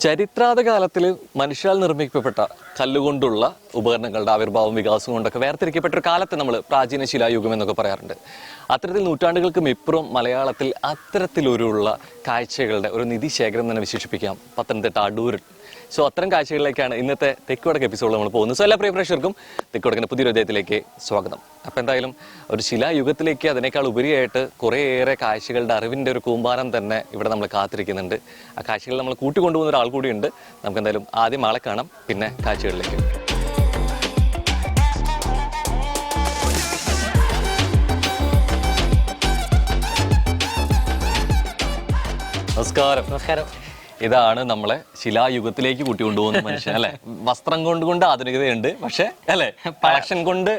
ചരിത്രാത കാലത്തിൽ മനുഷ്യാൽ നിർമ്മിക്കപ്പെട്ട കല്ലുകൊണ്ടുള്ള ഉപകരണങ്ങളുടെ ആവിർഭാവം വികാസവും കൊണ്ടൊക്കെ വേർതിരിക്കപ്പെട്ട ഒരു കാലത്തെ നമ്മൾ പ്രാചീന ശിലായുഗം എന്നൊക്കെ പറയാറുണ്ട്. അത്തരത്തിൽ നൂറ്റാണ്ടുകൾക്കും ഇപ്പുറം മലയാളത്തിൽ അത്തരത്തിലൊരുള്ള കാഴ്ചകളുടെ ഒരു നിധി ശേഖരം തന്നെ വിശേഷിപ്പിക്കാം പത്തനംതിട്ട അടൂരിൽ. സോ അത്തരം കാഴ്ചകളിലേക്കാണ് ഇന്നത്തെ തെക്കുവടക്ക് എപ്പിസോഡിൽ നമ്മൾ പോകുന്നത്. സോ എല്ലാ പ്രിയ പ്രേക്ഷകർക്കും തെക്കുവടക്കിന്റെ പുതിയൊരു അധ്യായത്തിലേക്ക് സ്വാഗതം. അപ്പം എന്തായാലും ഒരു ശിലായുഗത്തിലേക്ക് അതിനേക്കാൾ ഉപരിയായിട്ട് കുറേയേറെ കാഴ്ചകളുടെ അറിവിൻ്റെ ഒരു കൂമ്പാരം തന്നെ ഇവിടെ നമ്മൾ കാത്തിരിക്കുന്നുണ്ട്. ആ കാഴ്ചകൾ നമ്മൾ കൂട്ടിക്കൊണ്ടുപോകുന്ന ഒരാൾ കൂടിയുണ്ട്. നമുക്ക് എന്തായാലും ആദ്യം ആളെ കാണാം, പിന്നെ കാഴ്ചകളിലേക്ക്. നമസ്കാരം. നമസ്കാരം. ഇതാണ് നമ്മളെ ശിലായുഗത്തിലേക്ക് കൂട്ടിക്കൊണ്ടുപോകുന്ന മനുഷ്യൻ അല്ലെ. വസ്ത്രം കൊണ്ട് ആധുനികതയുണ്ട്, പക്ഷെ അല്ലെ കളക്ഷൻ കൊണ്ട്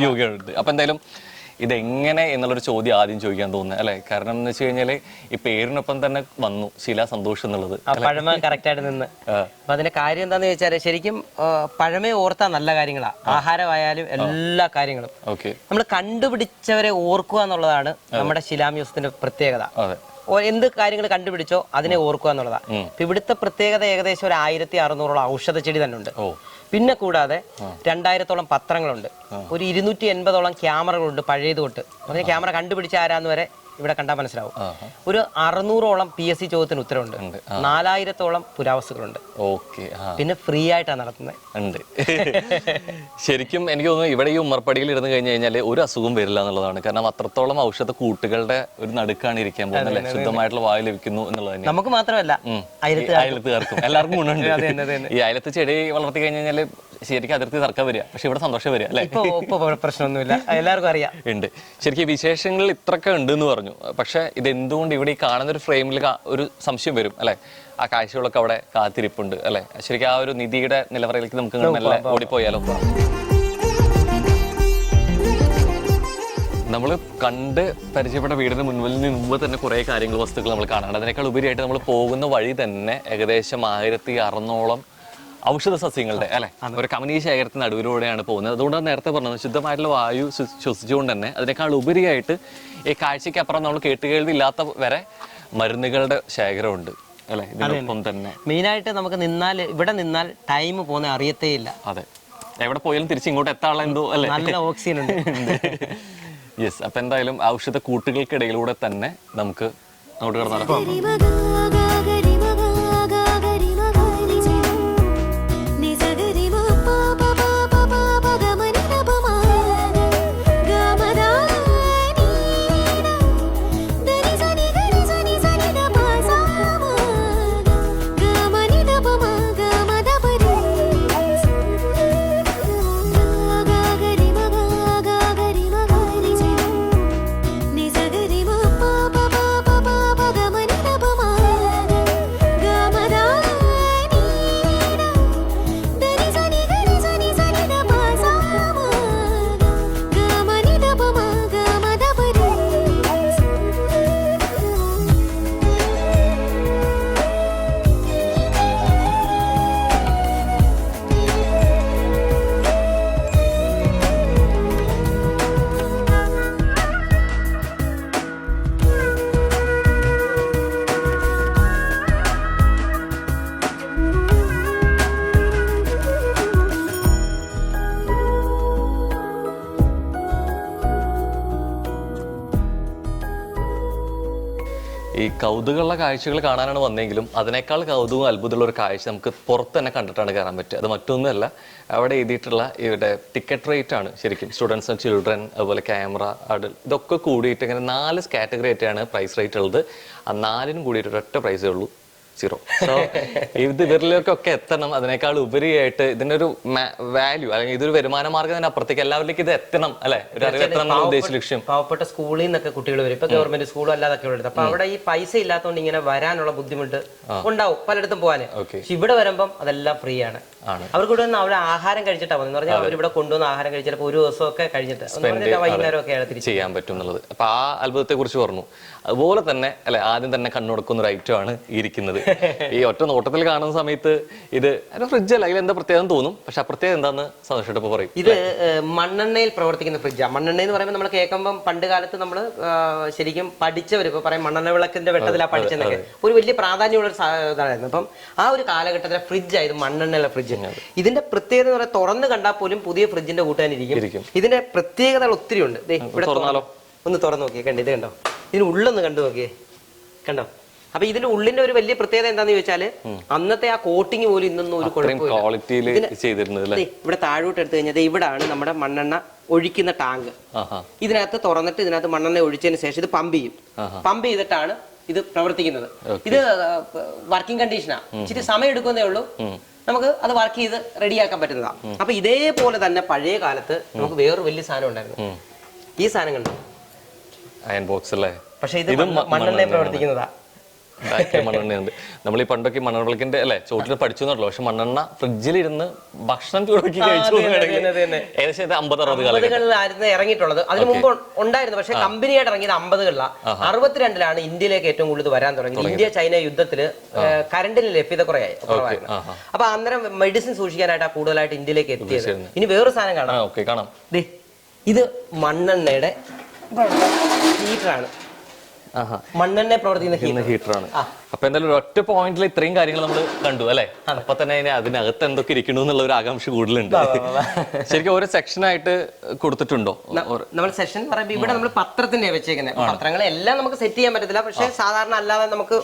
യുഗമുണ്ട്. അപ്പൊ എന്തായാലും ഇതെങ്ങനെ എന്നുള്ളൊരു ചോദ്യം ആദ്യം ചോദിക്കാൻ തോന്നുന്നത് അല്ലെ. കാരണം എന്ന് വെച്ച് കഴിഞ്ഞാല് ഈ പേരിനൊപ്പം തന്നെ വന്നു ശിലാ സന്തോഷം എന്നുള്ളത്. പഴമ കറക്റ്റ് ആയിട്ട് നിന്ന്. അപ്പൊ അതിന്റെ കാര്യം എന്താന്ന് ചോദിച്ചാല് ശരിക്കും പഴമയെ ഓർത്താ നല്ല കാര്യങ്ങളാ. ആഹാരമായാലും എല്ലാ കാര്യങ്ങളും നമ്മൾ കണ്ടുപിടിച്ചവരെ ഓർക്കുക എന്നുള്ളതാണ് നമ്മുടെ ശിലാമ്യൂസത്തിന്റെ പ്രത്യേകത. എന്ത് കാര്യങ്ങൾ കണ്ടുപിടിച്ചോ അതിനെ ഓർക്കുക എന്നുള്ളതാ. ഇവിടുത്തെ പ്രത്യേകത ഏകദേശം ഒരു 1600 ഔഷധ ചെടി തന്നെ ഉണ്ട്. പിന്നെ കൂടാതെ 2000-ഓളം പത്രങ്ങളുണ്ട്, ഒരു 280-ഓളം ക്യാമറകളുണ്ട് പഴയത് തൊട്ട്. ക്യാമറ കണ്ടുപിടിച്ച ആരാന്ന് വരെ ഇവിടെ കണ്ടാൽ മനസ്സിലാവും. ഒരു 600-ഓളം PSC ചോദ്യത്തിന് ഉത്തരവുണ്ട്, 4000-ഓളം പുരാവസ്തുക്കളുണ്ട്. പിന്നെ ഫ്രീ ആയിട്ടാണ് നടത്തുന്നത്. ശരിക്കും എനിക്ക് തോന്നുന്നു ഇവിടെ ഈ ഉമ്മർപ്പടിയിൽ ഇരുന്ന് കഴിഞ്ഞു കഴിഞ്ഞാൽ ഒരു അസുഖം വരില്ല എന്നുള്ളതാണ്. കാരണം അത്രത്തോളം ഔഷധ കൂട്ടുകളുടെ ഒരു നടുക്കാണ് ഇരിക്കാൻ പോകുന്നത്. ശുദ്ധമായിട്ടുള്ള വായു ലഭിക്കുന്നു എന്നുള്ളത് നമുക്ക് മാത്രമല്ല അയലത്തുകാർക്കും എല്ലാവർക്കും ഗുണമുണ്ട്. ഈ അയലത്ത് ചെടി വളർത്തി കഴിഞ്ഞു കഴിഞ്ഞാൽ ശരിക്കും അതിർത്തി തർക്കം വരിക, പക്ഷെ ഇവിടെ സന്തോഷം വരിക അല്ലെ. പ്രശ്നമൊന്നുമില്ല, എല്ലാവർക്കും അറിയാം. ഉണ്ട് ശരിക്കും വിശേഷങ്ങൾ ഇത്രയൊക്കെ ഉണ്ട് എന്ന് പറഞ്ഞു. പക്ഷെ ഇതെന്തുകൊണ്ട് ഇവിടെ ഈ കാണുന്ന ഒരു ഫ്രെയിമിൽ ഒരു സംശയം വരും അല്ലെ. ആ കാഴ്ചകളൊക്കെ അവിടെ കാത്തിരിപ്പുണ്ട് അല്ലെ. ശരിക്കും ആ ഒരു നിധിയുടെ നിലവറയിലേക്ക് നമുക്ക് നല്ല ഓടിപ്പോയാലോ. നമ്മൾ കണ്ട് പരിചയപ്പെട്ട വീടിന് മുമ്പ് തന്നെ കുറേ കാര്യങ്ങൾ വസ്തുക്കൾ നമ്മൾ കാണാറുണ്ട്. അതിനേക്കാൾ ഉപരിയായിട്ട് നമ്മൾ പോകുന്ന വഴി തന്നെ ഏകദേശം 1600-ഓളം ഔഷധ സസ്യങ്ങളുടെ അല്ലെ ഒരു കമനീയ ശേഖരത്തിന് നടുവിലൂടെയാണ് പോകുന്നത്. അതുകൊണ്ടാണ് നേരത്തെ പറഞ്ഞത് ശുദ്ധമായിട്ടുള്ള വായു ശ്വസിച്ചുകൊണ്ട് തന്നെ അതിനേക്കാൾ ഉപരിയായിട്ട് ഈ കാഴ്ചയ്ക്ക് അപ്പുറം നമ്മൾ കേട്ടുകേൾവി ഇല്ലാത്ത വരെ മരുന്നുകളുടെ ശേഖരമുണ്ട് അല്ലെ. ഇതിനൊപ്പം തന്നെ മെയിനായിട്ട് നമുക്ക് ഇവിടെ നിന്നാൽ ടൈം പോകുന്ന അറിയത്തേ ഇല്ല. അതെ, എവിടെ പോയാലും തിരിച്ച് ഇങ്ങോട്ട് എത്താനുള്ള എന്തോ അല്ലെ, നല്ല ഓക്സിജൻ ഉണ്ട്. യെസ്. അപ്പൊ എന്തായാലും ഔഷധ കൂട്ടുകൾക്കിടയിലൂടെ തന്നെ നമുക്ക് അങ്ങോട്ട് കിടന്നാലും ഈ കൗതുകമുള്ള കാഴ്ചകൾ കാണാനാണ് വന്നെങ്കിലും അതിനേക്കാൾ കൗതുകവും അത്ഭുതമുള്ള ഒരു കാഴ്ച നമുക്ക് പുറത്ത് തന്നെ കണ്ടിട്ടാണ് കയറാൻ പറ്റുക. അത് മറ്റൊന്നുമല്ല, അവിടെ എഴുതിയിട്ടുള്ള ഇവിടെ ടിക്കറ്റ് റേറ്റ് ആണ്. ശരിക്കും സ്റ്റുഡൻസ് ആൻഡ് ചിൽഡ്രൻ, അതുപോലെ ക്യാമറ, അഡൽട്ട്, ഇതൊക്കെ കൂടിയിട്ട് ഇങ്ങനെ 4 കാറ്റഗറി ആയിട്ടാണ് പ്രൈസ് റേറ്റ് ഉള്ളത്. ആ 4-നും കൂടിയിട്ട് ഒരൊറ്റ പ്രൈസേ ഉള്ളൂ, 0. സോ ഇത് ഇവരിലേക്കൊക്കെ എത്തണം. അതിനേക്കാൾ ഉപരിയായിട്ട് ഇതിന്റെ ഒരു വാല്യൂ അല്ലെങ്കിൽ ഇതൊരു വരുമാന മാർഗം തന്നെ അപ്പുറത്തേക്ക് എല്ലാവരിലേക്കും ഇത് എത്തണം അല്ലെ. ഒരു അറിവെത്തണം ഉദ്ദേശ ലക്ഷ്യം. പാവപ്പെട്ട സ്കൂളിൽ നിന്നൊക്കെ കുട്ടികൾ വരും. ഇപ്പൊ ഗവൺമെന്റ് സ്കൂളും അല്ലാതൊക്കെ ഉള്ളത്. അപ്പൊ അവിടെ ഈ പൈസ ഇല്ലാത്തതുകൊണ്ട് ഇങ്ങനെ വരാനുള്ള ബുദ്ധിമുട്ട് ഉണ്ടാവും പലയിടത്തും പോകാന്. പക്ഷെ ഇവിടെ വരുമ്പം അതെല്ലാം ഫ്രീ ആണ്. അവർക്ക് ഇവിടെ നിന്ന് അവിടെ ആഹാരം കഴിച്ചിട്ടാ വന്നു പറഞ്ഞാൽ അവരിവിടെ കൊണ്ടുവന്ന ആഹാരം കഴിച്ചപ്പോ ഒരു ദിവസമൊക്കെ കഴിഞ്ഞിട്ട് വൈകുന്നേരം ഒക്കെ ചെയ്യാൻ പറ്റും എന്നുള്ളത്. അപ്പൊ ആ അത്ഭുതത്തെ കുറിച്ച് പറഞ്ഞു. അതുപോലെ തന്നെ അല്ലെ ആദ്യം തന്നെ കണ്ണുടക്കുന്ന ഒരു ഐറ്റം ആണ് ഇരിക്കുന്നത്. ഈ ഒറ്റ നോട്ടത്തിൽ കാണുന്ന സമയത്ത് ഇത് ഫ്രിഡ്ജ് അല്ല, അതിൽ എന്താ പ്രത്യേകം തോന്നും. പക്ഷെ അപ്രത്യേകം എന്താന്ന് സന്തോഷമായിട്ട് ഇപ്പൊ പറയും. ഇത് മണ്ണെണ്ണയിൽ പ്രവർത്തിക്കുന്ന ഫ്രിഡ്ജാണ്. മണ്ണെണ്ണ എന്ന് പറയുമ്പോൾ നമ്മൾ കേൾക്കുമ്പോൾ പണ്ട് കാലത്ത് നമ്മൾ ശരിക്കും പഠിച്ചവർ ഇപ്പൊ പറയും മണ്ണെണ്ണ വിളക്കിന്റെ വെട്ടത്തിലാണ് പഠിച്ചെന്നൊക്കെ ഒരു വലിയ പ്രാധാന്യമുള്ള ഒരു ഇതായിരുന്നു. അപ്പം ആ ഒരു കാലഘട്ടത്തിലെ ഫ്രിഡ്ജായിരുന്നു മണ്ണെണ്ണയുള്ള ഫ്രിഡ്ജ്. ഇതിന്റെ പ്രത്യേകത എന്ന് പറയാൻ തുറന്ന് കണ്ടാൽ പോലും പുതിയ ഫ്രിഡ്ജിന്റെ കൂട്ടാനിരിക്കും. ഇതിന്റെ പ്രത്യേകതകൾ ഒത്തിരി ഉണ്ട്. ഇവിടെ ഒന്ന് തുറന്നു നോക്കിയേ, കണ്ടോ? ഇത് കണ്ടോ? ഇതിന് ഉള്ളൊന്ന് കണ്ടു നോക്കിയേ, കണ്ടോ? അപ്പൊ ഇതിന്റെ ഉള്ളിന്റെ ഒരു വലിയ പ്രത്യേകത എന്താന്ന് ചോദിച്ചാല് അന്നത്തെ ആ കോട്ടിങ് പോലും ഇന്നൊന്നും ഒരു കുഴപ്പമില്ല. ഇവിടെ താഴോട്ട് എടുത്തു കഴിഞ്ഞാൽ ഇവിടാണ് നമ്മുടെ മണ്ണെണ്ണ ഒഴിക്കുന്ന ടാങ്ക്. ഇതിനകത്ത് തുറന്നിട്ട് ഇതിനകത്ത് മണ്ണെണ്ണ ഒഴിച്ചതിന് ശേഷം ഇത് പമ്പ് ചെയ്യും. പമ്പ് ചെയ്തിട്ടാണ് ഇത് പ്രവർത്തിക്കുന്നത്. ഇത് വർക്കിംഗ് കണ്ടീഷനാ. ഇച്ചിരി സമയം എടുക്കുന്നേ ഉള്ളൂ, നമുക്ക് അത് വർക്ക് ചെയ്ത് റെഡിയാക്കാൻ പറ്റുന്നതാണ്. അപ്പൊ ഇതേപോലെ തന്നെ പഴയ കാലത്ത് നമുക്ക് വേറൊരു വലിയ സാധനം ഉണ്ടായിരുന്നു. ഈ സാധനം കണ്ടു, അയൺ ബോക്സ് അല്ലേ? പക്ഷെ ഇത് മണ്ണെണ്ണ പ്രവർത്തിക്കുന്നതാ. മണ്ണെണ്ണയുണ്ട്. നമ്മൾ ഈ പണ്ടൊക്കെ മണ്ണെണ്ണ വിളക്കിന്റെ അല്ലെ ചോട്ടിൽ പഠിച്ചു എന്നുള്ളൂ. പക്ഷെ മണ്ണെണ്ണ ഫ്രിഡ്ജിലിരുന്ന് ഭക്ഷണം ചൂടാക്കി കഴിച്ചു. ഏകദേശം 50-60 കാലങ്ങളിലായിരുന്നു ഇറങ്ങിയിട്ടുള്ളത്. അതിന് മുമ്പ് ഉണ്ടായിരുന്നു, പക്ഷെ കമ്പനിയായിട്ട് ഇറങ്ങിയത് 50-കളിലാണ്. 62-ലാണ് ഇന്ത്യയിലേക്ക് ഏറ്റവും കൂടുതൽ വരാൻ തുടങ്ങി. ഇന്ത്യ ചൈന യുദ്ധത്തില് കറണ്ടിന് ലഭ്യത കുറവായിരുന്നു. അപ്പൊ അന്നേരം മെഡിസിൻ സൂക്ഷിക്കാനായിട്ട് കൂടുതലായിട്ട് ഇന്ത്യയിലേക്ക് എത്തിയത്. ഇനി വേറൊരു സാധനം കാണാം. ഇത് മണ്ണെണ്ണയുടെ ഹീറ്ററാണ്. മണ്ണെണ്ണ പ്രവർത്തിക്കുന്ന ഹീറ്ററാണ്. അപ്പൊ എന്തായാലും ഒറ്റ പോയിന്റിൽ ഇത്രയും കാര്യങ്ങൾ നമ്മൾ കണ്ടു അല്ലെ? അപ്പൊ തന്നെ അതിനകത്ത് എന്തൊക്കെ ഇരിക്കണു എന്നുള്ള ഒരു ആകാംക്ഷ കൂടുതലുണ്ട്. ശരിക്കും ഓരോ സെക്ഷനായിട്ട് കൊടുത്തിട്ടുണ്ടോ? നമ്മൾ സെഷൻ പറയുമ്പോൾ ഇവിടെ നമ്മൾ പത്രത്തിന്റെ വെച്ചേക്കുന്നത്. പത്രങ്ങളെല്ലാം നമുക്ക് സെറ്റ് ചെയ്യാൻ പറ്റത്തില്ല, പക്ഷെ സാധാരണ അല്ലാതെ നമുക്ക്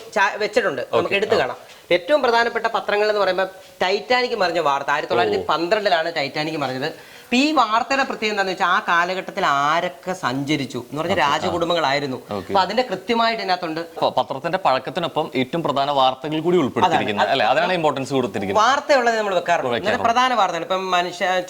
വെച്ചിട്ടുണ്ട്, നമുക്ക് എടുത്തു കാണാം. ഏറ്റവും പ്രധാനപ്പെട്ട പത്രങ്ങൾ എന്ന് പറയുമ്പോൾ ടൈറ്റാനിക് മറിഞ്ഞ വാർത്ത 1912-ലാണ് ടൈറ്റാനിക് മറിഞ്ഞത്. ഈ വാർത്തയുടെ പ്രത്യേകത എന്താണെന്ന് വെച്ചാൽ ആ കാലഘട്ടത്തിൽ ആരൊക്കെ സഞ്ചരിച്ചു എന്ന് പറഞ്ഞ രാജകുടുംബങ്ങളായിരുന്നു. അപ്പൊ അതിന്റെ കൃത്യമായിട്ട് ഇതിനകത്തുണ്ട്. പത്രത്തിന്റെ പഴക്കത്തിനൊപ്പം ഏറ്റവും പ്രധാന വാർത്തകൾ കൂടി ഉൾപ്പെടുത്തിയിരിക്കുന്നത് അല്ലെ? അതാണ് ഇമ്പോർട്ടൻസ് കൊടുത്തിരിക്കുന്നത്. വാർത്തയുള്ളത് നമ്മൾ വെക്കാറുണ്ട്. പ്രധാന വാർത്തകൾ ഇപ്പം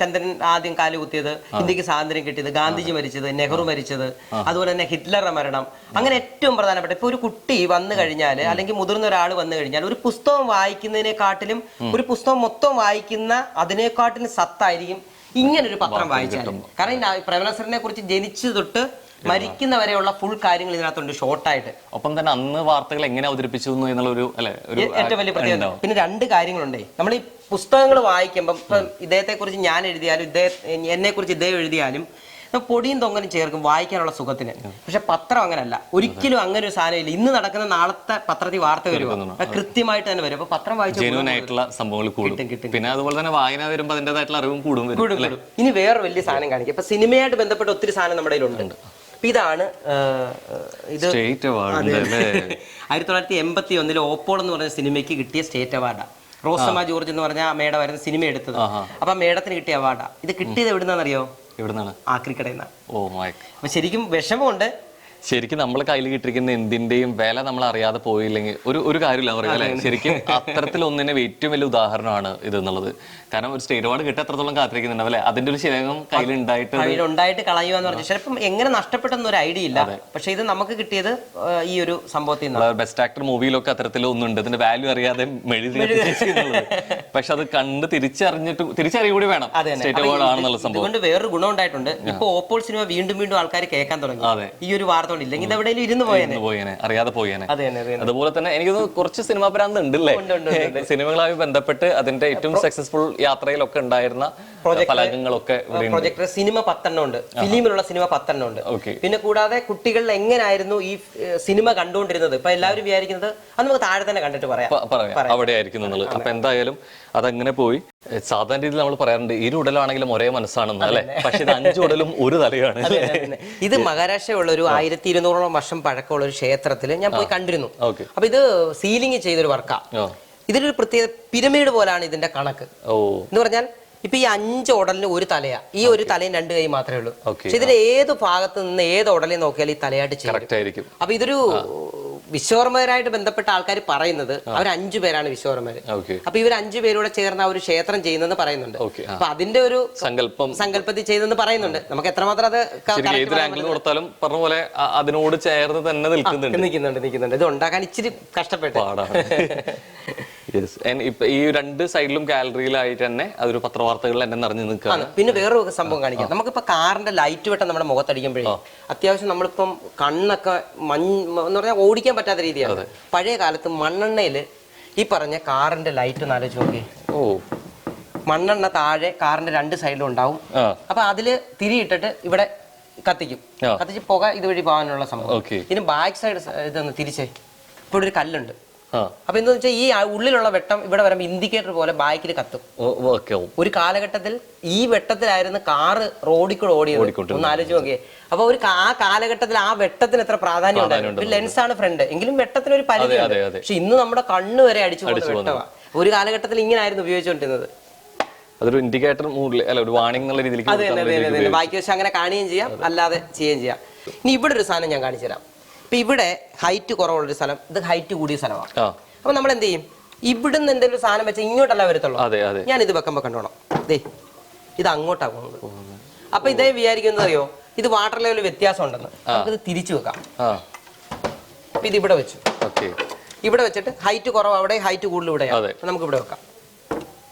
ചന്ദ്രൻ ആദ്യം കാല് കുത്തിയത്, ഇന്ത്യക്ക് സ്വാതന്ത്ര്യം കിട്ടിയത്, ഗാന്ധിജി മരിച്ചത്, നെഹ്റു മരിച്ചത്, അതുപോലെ തന്നെ ഹിറ്റ്ലറുടെ മരണം, അങ്ങനെ ഏറ്റവും പ്രധാനപ്പെട്ട. ഇപ്പൊ ഒരു കുട്ടി വന്നു കഴിഞ്ഞാൽ അല്ലെങ്കിൽ മുതിർന്ന ഒരാൾ വന്നു കഴിഞ്ഞാൽ ഒരു പുസ്തകം വായിക്കുന്നതിനെക്കാട്ടിലും ഒരു പുസ്തകം മൊത്തം വായിക്കുന്ന അതിനെക്കാട്ടിലും സത്തായിരിക്കും ഇങ്ങനൊരു പത്രം വായിച്ചാലും. കാരണം പ്രേമനസറിനെ കുറിച്ച് ജനിച്ചു തൊട്ട് മരിക്കുന്നവരെയുള്ള ഫുൾ കാര്യങ്ങൾ ഇതിനകത്തുണ്ട് ഷോർട്ടായിട്ട്. ഒപ്പം തന്നെ അന്ന് വാർത്തകൾ എങ്ങനെ അവതരിപ്പിച്ചു എന്നുള്ളൊരു ഏറ്റവും വലിയ പ്രത്യേകത. പിന്നെ 2 കാര്യങ്ങളുണ്ട്. നമ്മൾ ഈ പുസ്തകങ്ങൾ വായിക്കുമ്പോൾ ഇപ്പം ഇദ്ദേഹത്തെ കുറിച്ച് ഞാൻ എഴുതിയാലും എന്നെ കുറിച്ച് ഇദ്ദേഹം എഴുതിയാലും പൊടിയും തൊങ്ങനും ചേർക്കും വായിക്കാനുള്ള സുഖത്തിന്. പക്ഷെ പത്രം അങ്ങനല്ല, ഒരിക്കലും അങ്ങനെ ഒരു സാധനം ഇല്ല. ഇന്ന് നടക്കുന്ന നാളത്തെ പത്രത്തിൽ വാർത്ത വരും, കൃത്യമായിട്ട് തന്നെ വരും. അപ്പൊ പത്രം വായിച്ചായിട്ടുള്ള സംഭവങ്ങൾ കിട്ടും. പിന്നെ അതുപോലെ തന്നെ വായന വരുമ്പോൾ അതിൻ്റെതായിട്ടുള്ള അറിവും കൂടും. ഇനി വേറെ വലിയ സാധനം കാണിക്കും. ഇപ്പൊ സിനിമയായിട്ട് ബന്ധപ്പെട്ട ഒത്തിരി സാധനം നമ്മുടെ കയ്യിലുണ്ട്. ഇതാണ് ഇത് 1981 ഓപ്പോൾ എന്ന് പറഞ്ഞ സിനിമയ്ക്ക് കിട്ടിയ സ്റ്റേറ്റ് അവാർഡാണ്. റോസമ്മ ജോർജ് എന്ന് പറഞ്ഞ മേഡം ആയിരുന്നു സിനിമ എടുത്തത്. അപ്പൊ മേഡത്തിന് കിട്ടിയ അവാർഡാ. ഇത് കിട്ടിയത് എവിടുന്നാണെന്നറിയോ? എവിടുന്നാണ്? ആക്രിക്കടയിൽ നിന്നാണ്. അപ്പൊ ശരിക്കും വിഷമമുണ്ട്. ശരിക്കും നമ്മൾ കയ്യിൽ കിട്ടിയിരിക്കുന്ന എന്തിന്റെയും വില നമ്മൾ അറിയാതെ പോയില്ലെങ്കിൽ ഒരു കാര്യമില്ല പറയാം അല്ലെ? ശരിക്കും അത്തരത്തിലൊന്നിന് ഏറ്റവും വലിയ ഉദാഹരണമാണ് ഇത് എന്നുള്ളത്. കാരണം ഒരു സ്റ്റേറ്റ് അവാർഡ് കിട്ടാൻ എത്രത്തോളം കാത്തിരിക്കുന്നുണ്ടാവും അല്ലെ? അതിന്റെ ഒരു ശരീരം കയ്യിലുണ്ടായിട്ട് കളയുകയെന്ന് പറഞ്ഞു. ചിലപ്പം എങ്ങനെ നഷ്ടപ്പെട്ടെന്ന് ഒരു ഐഡിയ ഇല്ല. പക്ഷെ ഇത് നമുക്ക് കിട്ടിയത് ഈ ഒരു സംഭവത്തിൽ നിന്നാണ്. ബെസ്റ്റ് ആക്ടർ മൂവിയിലൊക്കെ അത്തരത്തിലൊന്നുണ്ട്. ഇതിന്റെ വാല്യൂ അറിയാതെ പക്ഷെ അത് കണ്ട് തിരിച്ചറിയുക കൂടി വേണം സ്റ്റേറ്റ് അവാർഡ് ആണെന്നുള്ള സംഭവം. അതുകൊണ്ട് വേറൊരു ഗുണം ഉണ്ടായിട്ടുണ്ട്. ഇപ്പൊ ഓപ്പോൾ സിനിമ വീണ്ടും ആൾക്കാർ കേൾക്കാൻ തുടങ്ങി. ഈ ഒരു വാർത്ത ഇല്ലെങ്കിൽ ഇത് എവിടെയെങ്കിലും ഇരുന്ന് പോയേനെ, അറിയാതെ പോയേനെ. അതുപോലെ തന്നെ എനിക്ക് കുറച്ച് സിനിമാ ഭ്രാന്ത് ഉണ്ടല്ലേ? സിനിമകളുമായി ബന്ധപ്പെട്ട് അതിന്റെ ഏറ്റവും സക്സസ്ഫുൾ യാത്രയിലൊക്കെ ഉണ്ടായിരുന്ന ഫലകങ്ങളൊക്കെ പ്രൊജക്ടർ സിനിമ 10 ഉണ്ട്, ഫിലിമിലുള്ള സിനിമ 10 ഉണ്ട്. പിന്നെ കൂടാതെ കുട്ടികളിൽ എങ്ങനെയായിരുന്നു ഈ സിനിമ കണ്ടുകൊണ്ടിരുന്നത്? ഇപ്പൊ എല്ലാവരും വിചാരിക്കുന്നത് അത് നമുക്ക് താഴെ തന്നെ കണ്ടിട്ട് പറയാം അവിടെ ആയിരിക്കും എന്നുള്ളത്. അപ്പൊ എന്തായാലും അതങ്ങനെ പോയി. സാധാരണ രീതിയിൽ നമ്മൾ പറയാറുണ്ട് 2 ഉടലാണെങ്കിലും ഒരേ മനസ്സാണെന്ന് അല്ലെ? പക്ഷെ ഇത് 5 ഉടലും ഒരു തലയാണ്. ഇത് മഹാരാഷ്ട്രയുള്ള ഒരു 1200ഓളം വർഷം പഴക്കമുള്ള ഒരു ക്ഷേത്രത്തിൽ ഞാൻ പോയി കണ്ടിരുന്നു. അപ്പൊ ഇത് സീലിംഗ് ചെയ്തൊരു വർക്കാ. ഇതിലൊരു പ്രത്യേക പിരമിഡ് പോലാണ് ഇതിന്റെ കണക്ക്. എന്ന് പറഞ്ഞാൽ ഇപ്പൊ ഈ 5 ഉടലിന് ഒരു തലയാ. ഈ ഒരു തലയും 2 കൈ മാത്രമേ ഉള്ളൂ. പക്ഷെ ഇതിൽ ഏത് ഭാഗത്ത് നിന്ന് ഏത് ഉടലിൽ നോക്കിയാലും ഈ തലയായിട്ട് ചെയ്യും. അപ്പൊ ഇതൊരു വിശ്വകർമ്മരായിട്ട് ബന്ധപ്പെട്ട ആൾക്കാർ പറയുന്നത് അവർ 5 പേരാണ് വിശ്വകർമ്മര്. അപ്പൊ ഇവർ 5 പേരൂടെ ചേർന്ന ഒരു ക്ഷേത്രം ചെയ്യുന്നെന്ന് പറയുന്നുണ്ട്. അപ്പൊ അതിന്റെ ഒരു സങ്കല്പത്തിൽ ചെയ്തെന്ന് പറയുന്നുണ്ട്. നമുക്ക് എത്രമാത്രം അത് കൊടുത്താലും പറഞ്ഞ പോലെ അതിനോട് ചേർന്ന് തന്നെ നിൽക്കുന്നുണ്ട്. ഇത് ഉണ്ടാക്കാൻ ഇച്ചിരി കഷ്ടപ്പെട്ടു. ഈ 2 സൈഡിലും ഗാലറിയിലായിട്ട് തന്നെ അതൊരു പത്രവാർത്തകളിൽ തന്നെ നിറഞ്ഞു നിൽക്കുകയാണ്. പിന്നെ വേറൊരു സംഭവം കാണിക്കാം. നമുക്കിപ്പോ കാറിന്റെ ലൈറ്റ് വെട്ടം നമ്മുടെ മുഖത്തടിക്കുമ്പോഴേ അത്യാവശ്യം നമ്മളിപ്പം കണ്ണൊക്കെ എന്ന് പറഞ്ഞാൽ ഓടിക്കാൻ പറ്റാത്ത രീതിയാണ്. പഴയ കാലത്ത് മണ്ണെണ്ണയിൽ ഈ പറഞ്ഞ കാറിന്റെ ലൈറ്റ് ഒന്ന് ആലോചിച്ച് നോക്കി. ഓ, മണ്ണെണ്ണ താഴെ കാറിന്റെ 2 സൈഡിലും ഉണ്ടാവും. അപ്പൊ അതില് തിരിയിട്ടിട്ട് ഇവിടെ കത്തിക്കും. കത്തിച്ച് പുക ഇതുവഴി പോകാനുള്ള സംഭവം. ഇനി ബാക്ക് സൈഡ് ഇതൊന്ന് തിരിച്ചേ. ഇവിടെ ഒരു കല്ലുണ്ട്. അപ്പൊ എന്താ വെച്ചാൽ ഈ ഉള്ളിലുള്ള വെട്ടം ഇവിടെ വരുമ്പോൾ ഇൻഡിക്കേറ്റർ പോലെ ബാക്കിൽ കത്തും. ഒരു കാലഘട്ടത്തിൽ ഈ വെട്ടത്തിലായിരുന്നു കാറ് റോഡിൽ കൂടെ ഓടിയത്. ഒന്ന് ആലോചിച്ച് നോക്കിയേ. അപ്പൊ ആ കാലഘട്ടത്തിൽ ആ വെട്ടത്തിന് എത്ര പ്രാധാന്യം ഉണ്ടായിരുന്നു. ലെൻസാണ് ഫ്രണ്ട്, എങ്കിലും വെട്ടത്തിന് ഒരു പരിധി. പക്ഷെ ഇന്ന് നമ്മുടെ കണ്ണ് വരെ അടിച്ചു പോകുന്ന വെട്ടമാണ്. ഒരു കാലഘട്ടത്തിൽ ഇങ്ങനായിരുന്നു ഉപയോഗിച്ചുകൊണ്ടിരുന്നത്. അതൊരു ഇൻഡിക്കേറ്റർ ഒരു വാണിംഗ് എന്നുള്ള രീതിയിൽ ബാക്കി വെച്ച് അങ്ങനെ കാണുകയും ചെയ്യാം, അല്ലാതെ ചെയ്യുകയും ചെയ്യാം. ഇനി ഇവിടെ ഒരു സാധനം ഞാൻ കാണിച്ചു തരാം. ഇപ്പൊ ഇവിടെ ഹൈറ്റ് കുറവുള്ളൊരു സ്ഥലം, ഇത് ഹൈറ്റ് കൂടിയ സ്ഥലമാണ്. അപ്പൊ നമ്മൾ എന്ത് ചെയ്യും? ഇവിടുന്ന് എന്തെങ്കിലും സാധനം വെച്ചാൽ ഇങ്ങോട്ടല്ല വരത്തുള്ളൂ. ഞാൻ ഇത് വെക്കുമ്പോ കണ്ടോണം, ഇത് അങ്ങോട്ടാ പോകുന്നത്. അപ്പൊ ഇതേ വിചാരിക്കുന്നത് അറിയോ, ഇത് വാട്ടർ ലെവൽ വ്യത്യാസം ഉണ്ടെന്ന്. നമുക്കിത് തിരിച്ചു വെക്കാം. അപ്പൊ ഇത് ഇവിടെ വെച്ചു. ഇവിടെ വെച്ചിട്ട് ഹൈറ്റ് കുറവ് അവിടെ, ഹൈറ്റ് കൂടുതൽ ഇവിടെയാണ്. നമുക്ക് ഇവിടെ വെക്കാം.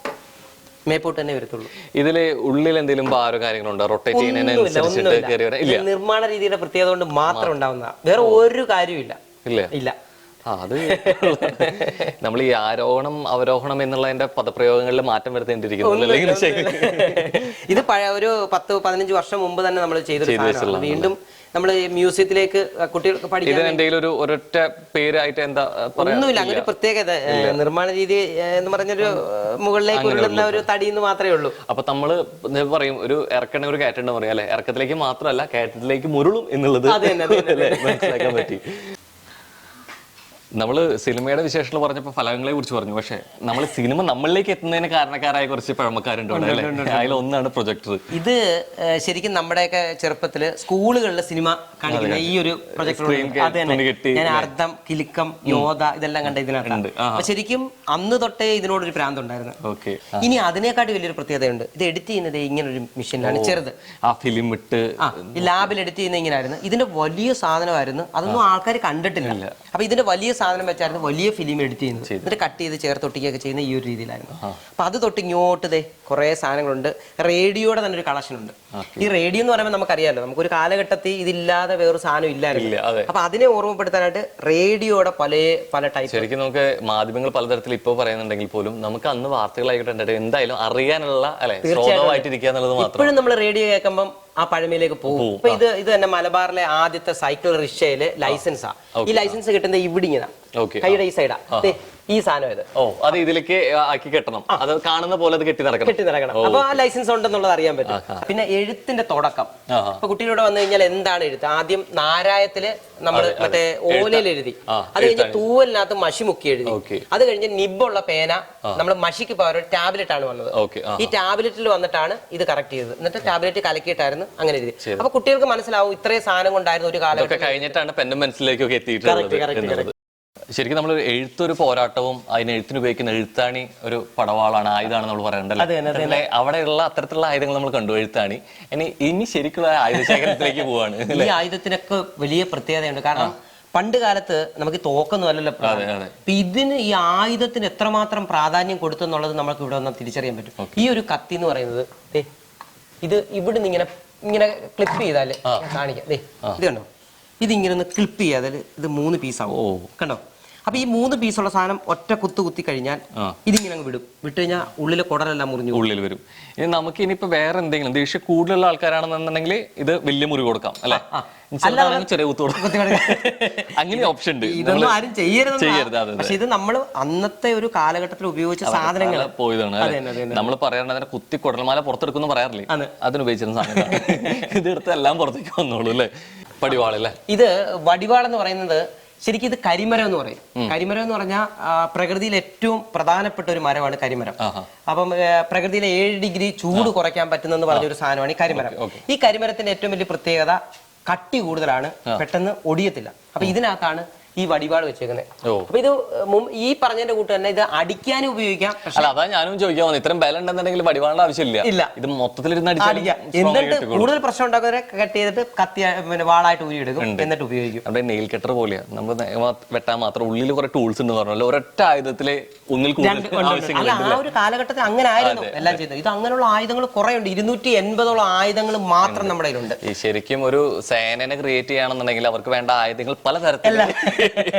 മേപ്പോട്ട് തന്നെ വരത്തുള്ളൂ. ഇതില് ഉള്ളിൽ എന്തെങ്കിലും ഭാരോ കാര്യങ്ങളുണ്ടോ? റൊട്ടേറ്റ് ചെയ്യുന്നതിനനുസരിച്ചിട്ട് നിർമ്മാണ രീതിയുടെ പ്രത്യേകത കൊണ്ട് മാത്രം ഉണ്ടാവുന്ന, വേറെ ഒരു കാര്യമില്ല. ഇല്ല. അത് നമ്മൾ ഈ ആരോഹണം അവരോഹണം എന്നുള്ളതിന്റെ പദപ്രയോഗങ്ങളിൽ മാറ്റം വരുത്തേണ്ടിയിരിക്കുന്നു. ഇത് ഒരു 10-15 വർഷം മുമ്പ് തന്നെ നമ്മൾ ചെയ്ത വീണ്ടും നമ്മൾ മ്യൂസിയത്തിലേക്ക് കുട്ടികൾക്ക് പഠിക്കാൻ എന്തെങ്കിലും ഒരൊറ്റ പേരായിട്ട് എന്താ ഒന്നുമില്ല. അങ്ങനെ പ്രത്യേകത നിർമ്മാണ രീതി എന്ന് പറഞ്ഞൊരു മുകളിലേക്ക് ഉരുളുന്ന ഒരു തടി എന്ന് മാത്രമേ ഉള്ളൂ. അപ്പൊ നമ്മള് പറയും ഒരു ഇറക്കണ ഒരു കയറ്റണ്ട പറയാം അല്ലെ, ഇറക്കത്തിലേക്ക് മാത്രമല്ല കയറ്റത്തിലേക്ക് മുരുളും എന്നുള്ളത് മനസ്സിലാക്കാൻ പറ്റി. നമ്മള് സിനിമയുടെ വിശേഷങ്ങൾ പറഞ്ഞപ്പോൾ ഫലങ്ങളെ കുറിച്ച് പറഞ്ഞു. പക്ഷെ നമ്മൾ സിനിമ നമ്മളിലേക്ക് എത്തുന്നതിന് കാരണക്കാരായ കുറച്ച് പഴമക്കാരുണ്ട്. അതിലൊന്നാണ് പ്രൊജക്ടർ. ഇത് ശരിക്കും നമ്മുടെയൊക്കെ ചെറുപ്പത്തില് സ്കൂളുകളിൽ സിനിമ കാണിക്കുന്ന ഈ ഒരു പ്രൊജക്ടർ, ഞാൻ അർത്ഥം, കിലുക്കം, യോധ ഇതെല്ലാം കണ്ട ഇതിനകത്തുണ്ട്. ശരിക്കും അന്ന് തൊട്ടേ ഇതിനോടൊരു ഭ്രാന്തുണ്ടായിരുന്നു. ഇനി അതിനെക്കാട്ടി വലിയൊരു പ്രത്യേകതയുണ്ട്. ഇത് എഡിറ്റ് ചെയ്യുന്നത് ഇങ്ങനെ ഒരു മെഷീനാണ്, ചെറുത്. ആ ഫിലിം ഇട്ട് ഈ ലാബിൽ എഡിറ്റ് ചെയ്യുന്ന ഇങ്ങനെയായിരുന്നു. ഇതിന്റെ വലിയ സാധനമായിരുന്നു, അതൊന്നും ആൾക്കാർ കണ്ടിട്ടില്ല. അപ്പൊ ഇതിന്റെ വലിയ സാധനം വെച്ചായിരുന്നു വലിയ ഫിലിം എഡിറ്റ് ചെയ്യുന്നത്. എന്നിട്ട് കട്ട് ചെയ്ത് ചേർത്ത് ഒട്ടിക്കുകയൊക്കെ ചെയ്യുന്ന ഈ ഒരു രീതിയിലായിരുന്നു. അപ്പൊ അത് തൊട്ട് ഇങ്ങോട്ട് കുറെ സാധനങ്ങളുണ്ട്. റേഡിയോയുടെ തന്നെ ഒരു കളക്ഷൻ ഉണ്ട്. ഈ റേഡിയോ എന്ന് പറയുമ്പോൾ നമുക്കറിയാലോ, നമുക്കൊരു കാലഘട്ടത്തിൽ ഇതില്ലാതെ വേറൊരു സാധനം ഇല്ലായിരുന്നു. അപ്പൊ അതിനെ ഓർമ്മപ്പെടുത്താനായിട്ട് റേഡിയോയുടെ പല ടൈപ്പ്. ശരിക്കും നമുക്ക് മാധ്യമങ്ങൾ പലതരത്തിൽ ഇപ്പോൾ പറയുന്നുണ്ടെങ്കിൽ പോലും നമുക്ക് അന്ന് വാർത്തകളായിക്കോട്ടെ എന്തായാലും അറിയാനുള്ള ഇപ്പോഴും നമ്മൾ റേഡിയോ കേൾക്കുമ്പോൾ ആ പഴമയിലേക്ക് പോകും. ഇപ്പൊ ഇത് തന്നെ മലബാറിലെ ആദ്യത്തെ സൈക്കിൾ റിക്ഷയില് ലൈസൻസാ. ഈ ലൈസൻസ് കിട്ടുന്നത് ഇവിടെ ഇങ്ങനെ കൈയുടെ ഈ സൈഡാ. ഈ സാധനം ഇത് അത് ഇതിലേക്ക് ആക്കി കെട്ടണം. അത് കാണുന്ന പോലെ അത് കെട്ടി നടക്കണം. അപ്പൊ ആ ലൈസൻസ് ഉണ്ടെന്നുള്ളത് അറിയാൻ പറ്റും. പിന്നെ എഴുത്തിന്റെ തുടക്കം. ഇപ്പൊ കുട്ടികളോട് വന്നു കഴിഞ്ഞാൽ എന്താണ് എഴുത്ത്? ആദ്യം നാരായത്തില് നമ്മൾ മറ്റേ ഓലയിൽ എഴുതി, അത് കഴിഞ്ഞ് തൂവലിനകത്ത് മഷി മുക്കി എഴുതി, അത് കഴിഞ്ഞ് നിബുള്ള പേന നമ്മൾ മഷിക്ക് പകരം ടാബ്ലറ്റ് ആണ് വന്നത്. ഈ ടാബ്ലറ്റിൽ വന്നിട്ടാണ് ഇത് കറക്റ്റ് ചെയ്തത്. എന്നിട്ട് ടാബ്ലറ്റ് കലക്കിയിട്ടായിരുന്നു അങ്ങനെ എഴുതി. അപ്പൊ കുട്ടികൾക്ക് മനസ്സിലാവും ഇത്രയും സാധനം കൊണ്ടായിരുന്നു ഒരു കാലം കഴിഞ്ഞിട്ടാണ് പെന്നും പെൻസിലേക്കൊക്കെ എത്തിയിട്ടുള്ളത്. ശരിക്കും നമ്മൾ എഴുത്തൊരു പോരാട്ടവും അതിന് എഴുത്തിന് ഉപയോഗിക്കുന്ന എഴുത്താണി ഒരു പടവാളാണ്, ആയുധമാണ് നമ്മൾ പറയണ്ടല്ലേ. അവിടെയുള്ള അത്തരത്തിലുള്ള ആയുധങ്ങൾ നമ്മൾ കണ്ടു, എഴുത്താണി. ഇനി ശരിക്കുള്ള ആയുധശേഖരത്തിലേക്ക് പോവാണ്. ഈ ആയുധത്തിനൊക്കെ വലിയ പ്രത്യേകതയുണ്ട്. കാരണം പണ്ട് കാലത്ത് നമുക്ക് തോക്കൊന്നും അല്ലല്ലോ. അപ്പൊ ഇതിന് ഈ ആയുധത്തിന് എത്രമാത്രം പ്രാധാന്യം കൊടുത്തു എന്നുള്ളത് നമുക്ക് ഇവിടെ വന്നാൽ തിരിച്ചറിയാൻ പറ്റും. ഈ ഒരു കത്തി എന്ന് പറയുന്നത് ഇത് ഇവിടുന്ന് ഇങ്ങനെ ക്ലിപ്പ് ചെയ്താല് കാണിക്കാം. ഇത് കണ്ടോ, ഇതിങ്ങനെ ഒന്ന് ക്ലിപ്പ് ചെയ്യാതെ ഇത് 3 പീസാവും. കണ്ടോ? അപ്പൊ ഈ 3 പീസുള്ള സാധനം ഒറ്റ കുത്തി കഴിഞ്ഞാൽ ഇതിങ്ങനെ വിടും. വിട്ട് കഴിഞ്ഞാൽ ഉള്ളിലെ കുടലെല്ലാം മുറിഞ്ഞു ഉള്ളിൽ വരും. ഇനി നമുക്ക് ഇനിയിപ്പോ വേറെ എന്തെങ്കിലും ദേഷ്യം കൂടുതലുള്ള ആൾക്കാരാണെന്നുണ്ടെങ്കിൽ ഇത് വലിയ മുറി കൊടുക്കാം അല്ലെ, ചെറിയ കുത്തു കൊടുക്കാം. അങ്ങനെ ഓപ്ഷൻ ഉണ്ട്. ഇതൊന്നും ആരും ചെയ്യരുത്. പക്ഷെ ഇത് നമ്മൾ അന്നത്തെ ഒരു കാലഘട്ടത്തിൽ ഉപയോഗിച്ച സാധനങ്ങൾ പോയതാണ്. നമ്മൾ പറയാറുണ്ട് കുത്തി കുടൽമാല പുറത്തെടുക്കുന്നു പറയാറില്ലേ, അതിനുപയോഗിച്ചിരുന്ന സാധനം. ഇതെടുത്ത് എല്ലാം പുറത്തേക്ക് വന്നോളൂ അല്ലെ. പടിവാളല്ലേ ഇത്? വടിവാൾ എന്ന് പറയുന്നത് ശരിക്കും ഇത് കരിമരം എന്ന് പറയും. കരിമരം എന്ന് പറഞ്ഞാൽ പ്രകൃതിയിൽ ഏറ്റവും പ്രധാനപ്പെട്ട ഒരു മരമാണ് കരിമരം. അപ്പം പ്രകൃതിയിലെ 7 ഡിഗ്രി ചൂട് കുറയ്ക്കാൻ പറ്റുന്നെന്ന് പറഞ്ഞൊരു സാധനമാണ് ഈ കരിമരം. ഈ കരിമരത്തിന്റെ ഏറ്റവും വലിയ പ്രത്യേകത കട്ടി കൂടുതലാണ്, പെട്ടെന്ന് ഒടിയത്തില്ല. അപ്പൊ ഇതിനകത്താണ് ഈ വടിവാൾ വെച്ചേക്കുന്നത്. അപ്പൊ ഇത് ഈ പറഞ്ഞതിന്റെ കൂട്ട് തന്നെ ഇത് അടിക്കാനും ഉപയോഗിക്കാം. അല്ല, അതാ ഞാനും ചോദിക്കാൻ വന്നത്. ഇത്രയും ബലം ഉണ്ടെന്നുണ്ടെങ്കിൽ വടിവാളിന്റെ ആവശ്യമില്ല. ഇത് മൊത്തത്തിൽ എന്നിട്ട് കൂടുതൽ പ്രശ്നം ഉണ്ടാക്കുന്നവരെ കട്ട് ചെയ്തിട്ട് കത്തി വാളായിട്ട് ഊരിയെടുക്കും, എന്നിട്ട് ഉപയോഗിക്കും. അവിടെ നെയിൽ കട്ടർ പോലെയാ. നമ്മൾ വെട്ടാൻ മാത്രം ഉള്ളിൽ കുറെ ടൂൾസ് ഉണ്ട് പറഞ്ഞല്ലോ. ഒരൊറ്റ ആയുധത്തില് ഒന്നിൽ ആ ഒരു കാലഘട്ടത്തിൽ അങ്ങനെ ആയിരുന്നു എല്ലാം ചെയ്തത്. ഇത് അങ്ങനെയുള്ള ആയുധങ്ങൾ കുറെ ഉണ്ട്. 280ഓളം ആയുധങ്ങൾ മാത്രം നമ്മുടെ കയ്യിലുണ്ട്. ശരിക്കും ഒരു സേനനെ ക്രിയേറ്റ് ചെയ്യണമെന്നുണ്ടെങ്കിൽ അവർക്ക് വേണ്ട ആയുധങ്ങൾ പലതരത്തിലുള്ള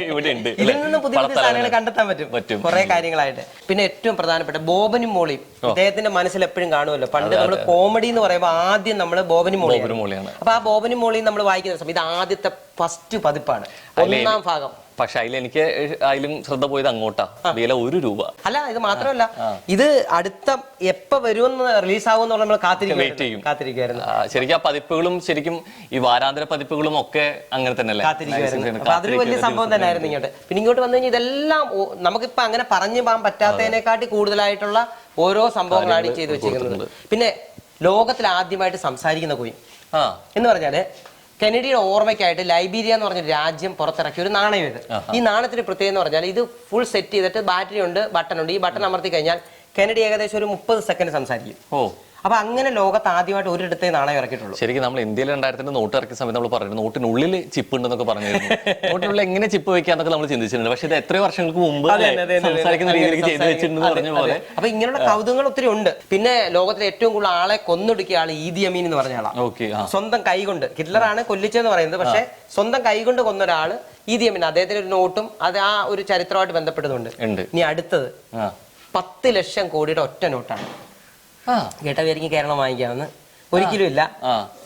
ഇവിടെ ഉണ്ട്. ഇതിൽ നിന്ന് പുതിയ പുതിയ സാധനങ്ങൾ കണ്ടെത്താൻ പറ്റും കുറെ കാര്യങ്ങളായിട്ട്. പിന്നെ ഏറ്റവും പ്രധാനപ്പെട്ട ബോബനും മോളിയും ഇദ്ദേഹത്തിന്റെ മനസ്സിൽ എപ്പോഴും കാണുമല്ലോ. പണ്ട് നമ്മൾ കോമഡി എന്ന് പറയുമ്പോൾ ആദ്യം നമ്മൾ ബോബനും മോളിയാണ്. അപ്പൊ ആ ബോബനും മോളിയും നമ്മൾ വായിക്കുന്ന സമയം ഇത് ആദ്യത്തെ ഫസ്റ്റ് പതിപ്പാണ്, 1ാം ഭാഗം. പക്ഷെ എനിക്ക് അതിലും ശ്രദ്ധ പോയത് അങ്ങോട്ടാ, വില 1 രൂപ. അല്ല, ഇത് മാത്രമല്ല, ഇത് അടുത്ത എപ്പോ വരുമെന്ന് റിലീസ് ആകുമെന്നുള്ള നമ്മൾ കാത്തിരിക്കുമായിരുന്നു. ശരിക്കും ആ പതിപ്പുകളും ശരിക്കും ഈ വാരാന്തര പതിപ്പുകളും ഒക്കെ അങ്ങനെ തന്നെ കാത്തിരിക്കുമായിരുന്നു. അപ്പൊ അതൊരു വലിയ സംഭവം തന്നെയായിരുന്നു ഇങ്ങോട്ട്. പിന്നെ ഇങ്ങോട്ട് വന്നു കഴിഞ്ഞാൽ ഇതെല്ലാം നമുക്കിപ്പോ അങ്ങനെ പറഞ്ഞു പോകാൻ പറ്റാത്തതിനെക്കാട്ടി കൂടുതലായിട്ടുള്ള ഓരോ സംഭവങ്ങളാണ് ചെയ്തു വെച്ചിരിക്കുന്നത്. പിന്നെ ലോകത്തിൽ ആദ്യമായിട്ട് സംസാരിക്കുന്ന കുയിൻ എന്ന് പറഞ്ഞാല് കെനഡിയുടെ ഓർമ്മയ്ക്കായിട്ട് ലൈബീരിയ എന്ന് പറഞ്ഞ രാജ്യം പുറത്തിറക്കിയ ഒരു നാണയം ഇത്. ഈ നാണയത്തിന്റെ പ്രത്യേകത എന്ന് പറഞ്ഞാൽ ഇത് ഫുൾ സെറ്റ് ചെയ്തിട്ട് ബാറ്ററി ഉണ്ട്, ബട്ടൺ ഉണ്ട്. ഈ ബട്ടൺ അമർത്തി കഴിഞ്ഞാൽ കെനഡി ഏകദേശം ഒരു 30 സെക്കൻഡ് സംസാരിക്കും. അപ്പൊ അങ്ങനെ ലോകത്ത് ആദ്യമായിട്ട് ഒരിടത്തേ നാണയം ഇറക്കിയിട്ടുള്ളൂ. ശരിക്കും നമ്മൾ ഇന്ത്യയിൽ 2000 നോട്ട് ഇറക്കിയ സമയത്ത് നമ്മൾ പറഞ്ഞു നോട്ടിനുള്ളിൽ ചിപ്പ് ഉണ്ടെന്നൊക്കെ പറഞ്ഞിരുന്നു. നോട്ടിനുള്ളിൽ എങ്ങനെ ചിപ്പ് വെക്കാന്നൊക്കെ നമ്മൾ ചിന്തിച്ചിട്ടുണ്ട്. പക്ഷെ ഇത് എത്രയോ വർഷങ്ങൾക്ക് മുമ്പ് സംസാരിക്കുന്ന രീതിയിലേക്ക് ചെയ്തു വെച്ചിട്ടുണ്ടെന്ന് പറഞ്ഞ പോലെ. അപ്പൊ ഇങ്ങനെയുള്ള കൗതുകങ്ങൾ ഒത്തിരി ഉണ്ട്. പിന്നെ ലോകത്തിലെ ഏറ്റവും കൂടുതൽ ആളെ കൊന്നൊടുക്കിയ ആള് ഈദി അമീൻ എന്ന് പറഞ്ഞ ആളാണ്. സ്വന്തം കൈകൊണ്ട്, ഹിറ്റ്ലറാണ് കൊല്ലിച്ചെന്ന് പറയുന്നത്, പക്ഷെ സ്വന്തം കൈകൊണ്ട് കൊന്ന ഒരാള് ഈദി അമീൻ. അദ്ദേഹത്തിന് ഒരു നോട്ടും അത് ആ ഒരു ചരിത്രമായിട്ട് ബന്ധപ്പെട്ടതുണ്ട്. ഇനി അടുത്തത് 10 ലക്ഷം കോടിയുടെ ഒറ്റ നോട്ടാണ്. കേട്ടവർക്ക് കേരളം വാങ്ങിക്കാമെന്ന് ഒരിക്കലും ഇല്ല,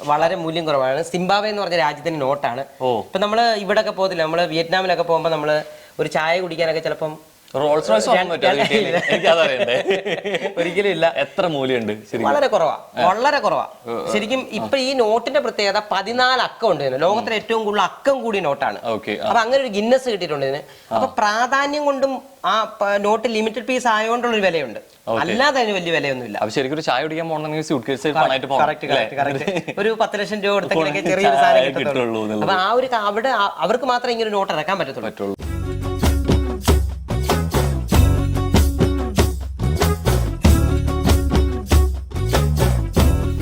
വളരെ മൂല്യം കുറവാണ്. സിംബാബ്വെ എന്ന് പറഞ്ഞ രാജ്യത്തിന്റെ നോട്ടാണ്. ഇപ്പൊ നമ്മള് ഇവിടെ ഒക്കെ പോകത്തില്ല, നമ്മള് വിയറ്റ്നാമിലൊക്കെ പോകുമ്പോ നമ്മള് ഒരു ചായ കുടിക്കാനൊക്കെ ചിലപ്പം ഒരിക്കലും ഇല്ല. എത്ര മൂല്യമുണ്ട്? വളരെ കുറവാ ശരിക്കും. ഇപ്പൊ ഈ നോട്ടിന്റെ പ്രത്യേകത 14 അക്കം ഉണ്ട്. ലോകത്തിലെ ഏറ്റവും കൂടുതൽ അക്കം കൂടിയ നോട്ടാണ്. അപ്പൊ അങ്ങനെ ഒരു ഗിന്നസ് കിട്ടിയിട്ടുണ്ട് ഇതിന്. അപ്പൊ പ്രാധാന്യം കൊണ്ടും ആ നോട്ട് ലിമിറ്റഡ് പീസ് ആയതുകൊണ്ടുള്ള ഒരു വിലയുണ്ട്, അല്ലാതെ അതിന് വലിയ വിലയൊന്നുമില്ല. ശരിക്കും ചായ കുടിക്കാൻ പോകണമെങ്കിൽ ഒരു 10 ലക്ഷം രൂപ കൊടുത്തെങ്കിലൊക്കെ ചെറിയൊരു സാധനം കിട്ടുള്ളൂ. അപ്പൊ ആ ഒരു അവിടെ അവർക്ക് മാത്രമേ ഇങ്ങനെ നോട്ട് ഇറക്കാൻ പറ്റത്തുള്ളൂ.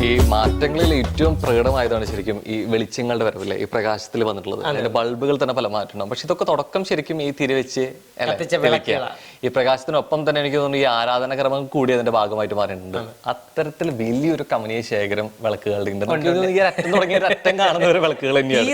ഈ മാറ്റങ്ങളിൽ ഏറ്റവും പ്രകടമായതാണ് ശരിക്കും ഈ വെളിച്ചങ്ങളുടെ വരവില്ലേ, ഈ പ്രകാശത്തിൽ വന്നിട്ടുള്ളത്. അതിന്റെ ബൾബുകൾ തന്നെ പല മാറ്റം. പക്ഷെ ഇതൊക്കെ തുടക്കം ശരിക്കും ഈ തിരിവെച്ച് ഈ പ്രകാശത്തിനൊപ്പം തന്നെ എനിക്ക് തോന്നുന്നു ഈ ആരാധനാക്രമം കൂടി അതിന്റെ ഭാഗമായിട്ട് മാറിയിട്ടുണ്ട്. അത്തരത്തിൽ വലിയൊരു കമനീയ ശേഖരം വിളക്കുകളുടെ ഉണ്ട്. അറ്റം തുടങ്ങിയ അറ്റം കാണുന്ന ഒരു വിളക്കുകൾ തന്നെയാണ്,